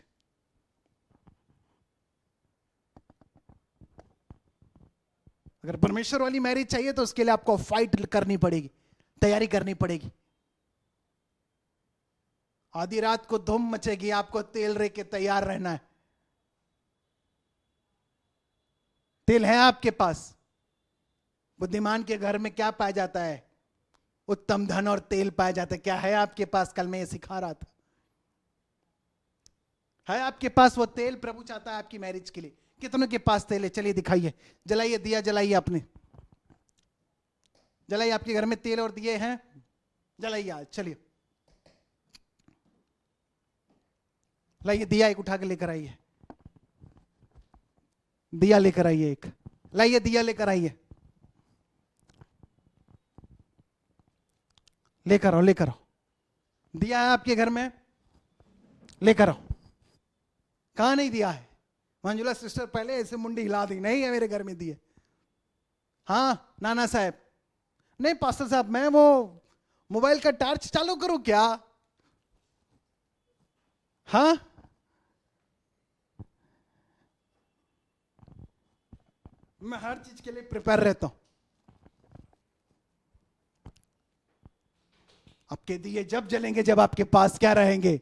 अगर परमेश्वर वाली मैरिज चाहिए तो उसके लिए आपको फाइट करनी पड़ेगी, तैयारी करनी पड़ेगी। आधी रात को धूम मचेगी, आपको तेल रह के तैयार रहना है। तेल है आपके पास? बुद्धिमान के घर में क्या पाया जाता है? उत्तम धन और तेल पाया जाता है। क्या है आपके पास? कल मैं ये सिखा रहा था। है आपके पास वो तेल? प्रभु चाहता है आपकी मैरिज के लिए। कितनों के पास तेल है? चलिए दिखाइए, जलाइए दिया, जलाइए आपने, जलाइए। आपके घर में तेल और दिए हैं? जलाइए आज, चलिए लाइए दिया एक उठा के लेकर आइए, दिया लेकर आइए एक, लाइए दिया लेकर आइए, लेकर आओ, लेकर आओ। दिया है आपके घर में? लेकर आओ। कहां नहीं दिया है? मंजुला सिस्टर पहले ऐसे मुंडी हिला दी, नहीं है मेरे घर में दिए। हाँ नाना साहब, नहीं पास्टर साहब मैं वो मोबाइल का टॉर्च चालू करूं क्या? हाँ मैं हर चीज के लिए प्रिपेयर रहता हूं। आपके दिए जब जलेंगे जब आपके पास क्या रहेंगे।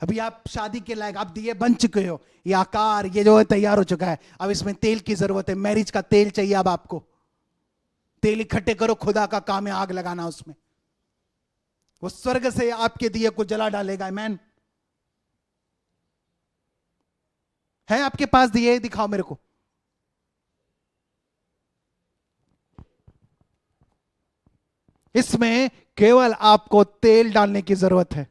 अभी आप शादी के लायक, आप दिए बन चुके हो, ये आकार ये जो है तैयार हो चुका है। अब इसमें तेल की जरूरत है, मैरिज का तेल चाहिए। अब आपको तेल इकट्ठे करो, खुदा का काम है आग लगाना उसमें। वो स्वर्ग से आपके दिए को जला डालेगा। मैन है आपके पास दिए? दिखाओ मेरे को। इसमें केवल आपको तेल डालने की जरूरत है।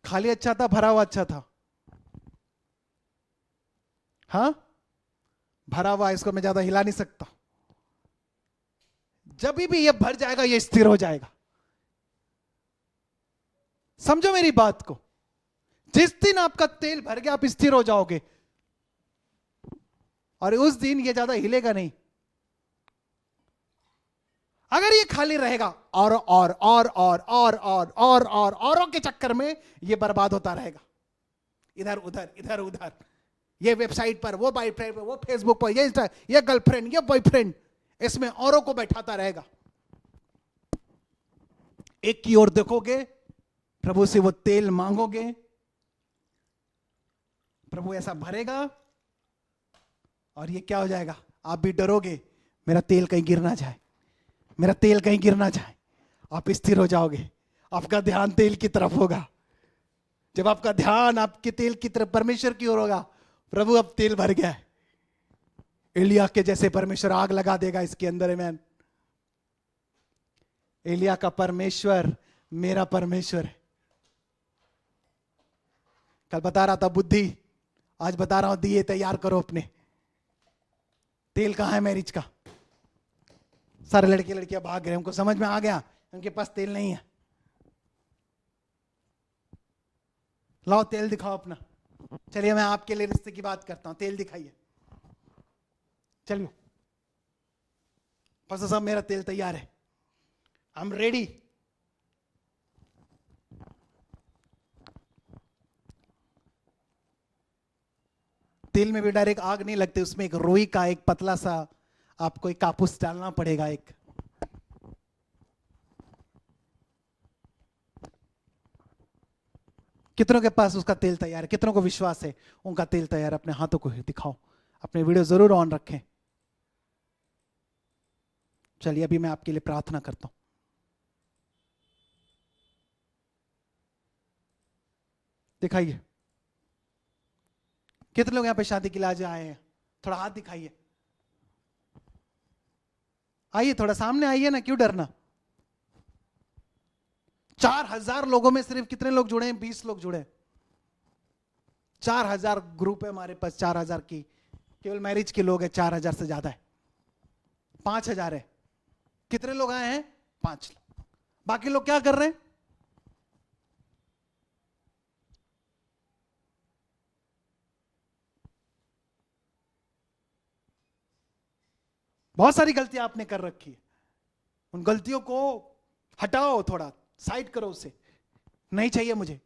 खाली अच्छा था, भरा हुआ अच्छा था? हाँ भरा हुआ, इसको मैं ज्यादा हिला नहीं सकता। जब भी ये भर जाएगा ये स्थिर हो जाएगा। समझो मेरी बात को। जिस दिन आपका तेल भर गया आप स्थिर हो जाओगे, और उस दिन ये ज्यादा हिलेगा नहीं। अगर ये खाली रहेगा औरों के चक्कर में ये बर्बाद होता रहेगा, इधर उधर इधर उधर, ये वेबसाइट पर, वो बॉयफ्रेंड पर, वो फेसबुक पर, ये गर्लफ्रेंड, ये बॉयफ्रेंड, इसमें औरों को बैठाता रहेगा। एक की ओर देखोगे, प्रभु से वो तेल मांगोगे, प्रभु ऐसा भरेगा और ये क्या हो जाएगा, आप भी डरोगे मेरा तेल कहीं गिर ना जाए, मेरा तेल कहीं गिर ना जाए। आप स्थिर हो जाओगे, आपका ध्यान तेल की तरफ होगा। जब आपका ध्यान आपके तेल की तरफ परमेश्वर की ओर होगा, प्रभु अब तेल भर गया है, एलिया के जैसे परमेश्वर आग लगा देगा इसके अंदर। मैन एलिया का परमेश्वर मेरा परमेश्वर है। कल बता रहा था बुद्धि, आज बता रहा हूं दिए तैयार करो अपने। तेल कहां है मैरिज का? सारे लड़के लड़कियां भाग गए, उनको समझ में आ गया उनके पास तेल नहीं है। लाओ तेल दिखाओ अपना। चलिए मैं आपके लिए रिश्ते की बात करता हूं, तेल दिखाइए। चलिए पास्टर साहब मेरा तेल तैयार है, आई एम रेडी। तेल में भी डायरेक्ट आग नहीं लगती, उसमें एक रोई का एक पतला सा आपको एक कापूस डालना पड़ेगा। एक कितनों के पास उसका तेल तैयार है? कितनों को विश्वास है उनका तेल तैयार है? अपने हाथों को दिखाओ, अपने वीडियो जरूर ऑन रखें। चलिए अभी मैं आपके लिए प्रार्थना करता हूं। दिखाइए कितने लोग यहां पे शादी के लिए आज आए हैं? थोड़ा हाथ दिखाइए। आइए थोड़ा सामने आइए ना, क्यों डरना? 4000 लोगों में सिर्फ कितने लोग जुड़े हैं? 20 लोग जुड़े। 4000 ग्रुप है हमारे पास, 4000 की केवल मैरिज के लोग हैं, 4000 से ज्यादा है। 5000 है। कितने लोग आए हैं? 5 लोग। बाकी लोग क्या कर रहे हैं? बहुत सारी गलतियां आपने कर रखी है, उन गलतियों को हटाओ, थोड़ा साइड करो, उसे नहीं चाहिए मुझे।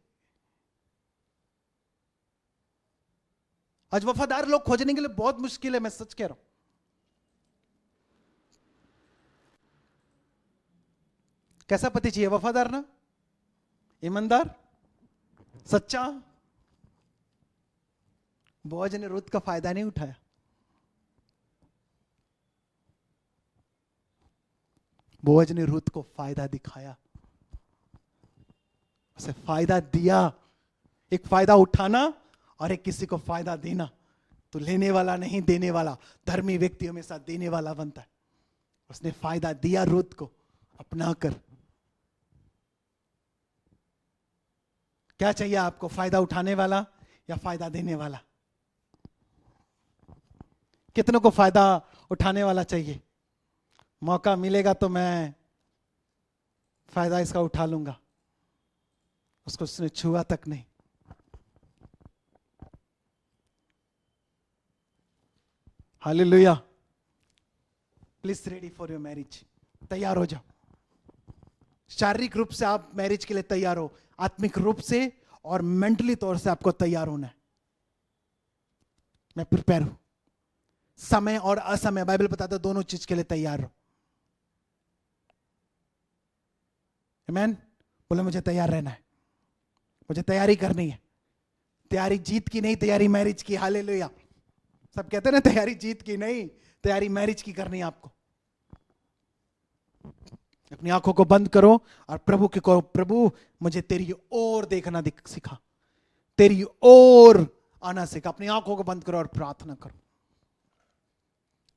आज वफादार लोग खोजने के लिए बहुत मुश्किल है, मैं सच कह रहा हूं। कैसा पति चाहिए? वफादार ना, ईमानदार, सच्चा। बोअज ने रुत का फायदा नहीं उठाया। बोअज ने रुत को फायदा दिखाया, उसे फायदा दिया। एक फायदा उठाना और एक किसी को फायदा देना। तो लेने वाला नहीं, देने वाला। धर्मी व्यक्ति हमेशा देने वाला बनता है। उसने फायदा दिया रुत को अपनाकर। क्या चाहिए आपको? फायदा उठाने वाला या फायदा देने वाला? कितनों को फायदा उठाने वाला चाहिए? मौका मिलेगा तो मैं फायदा इसका उठा लूंगा, उसको उसने छुआ तक नहीं। Hallelujah. Please ready for your marriage. तैयार हो जाओ। शारीरिक रूप से आप मैरिज के लिए तैयार हो, आत्मिक रूप से और मेंटली तौर से आपको तैयार होना है। मैं प्रिपेयर हूं। समय और असमय, बाइबल बताता है, दोनों चीज के लिए तैयार हो। आमीन। बोले मुझे तैयार रहना है, मुझे तैयारी करनी है। तैयारी जीत की नहीं, तैयारी मैरिज की। हालेलुया। सब कहते हैं ना तैयारी जीत की नहीं, तैयारी मैरिज की करनी है आपको। अपनी आंखों को बंद करो और प्रभु के कहो, प्रभु मुझे तेरी ओर देखना सिखा, तेरी ओर आना सिखा। अपनी आंखों को बंद करो और प्रार्थना करो।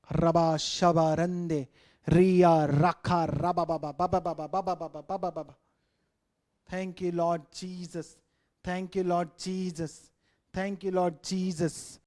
रबा शबा रंदे रिया रखा रबा बाबा बाबा बाबा बाबा बाबा बाबा बाबा। Thank you Lord Jesus, thank you Lord Jesus, thank you Lord Jesus.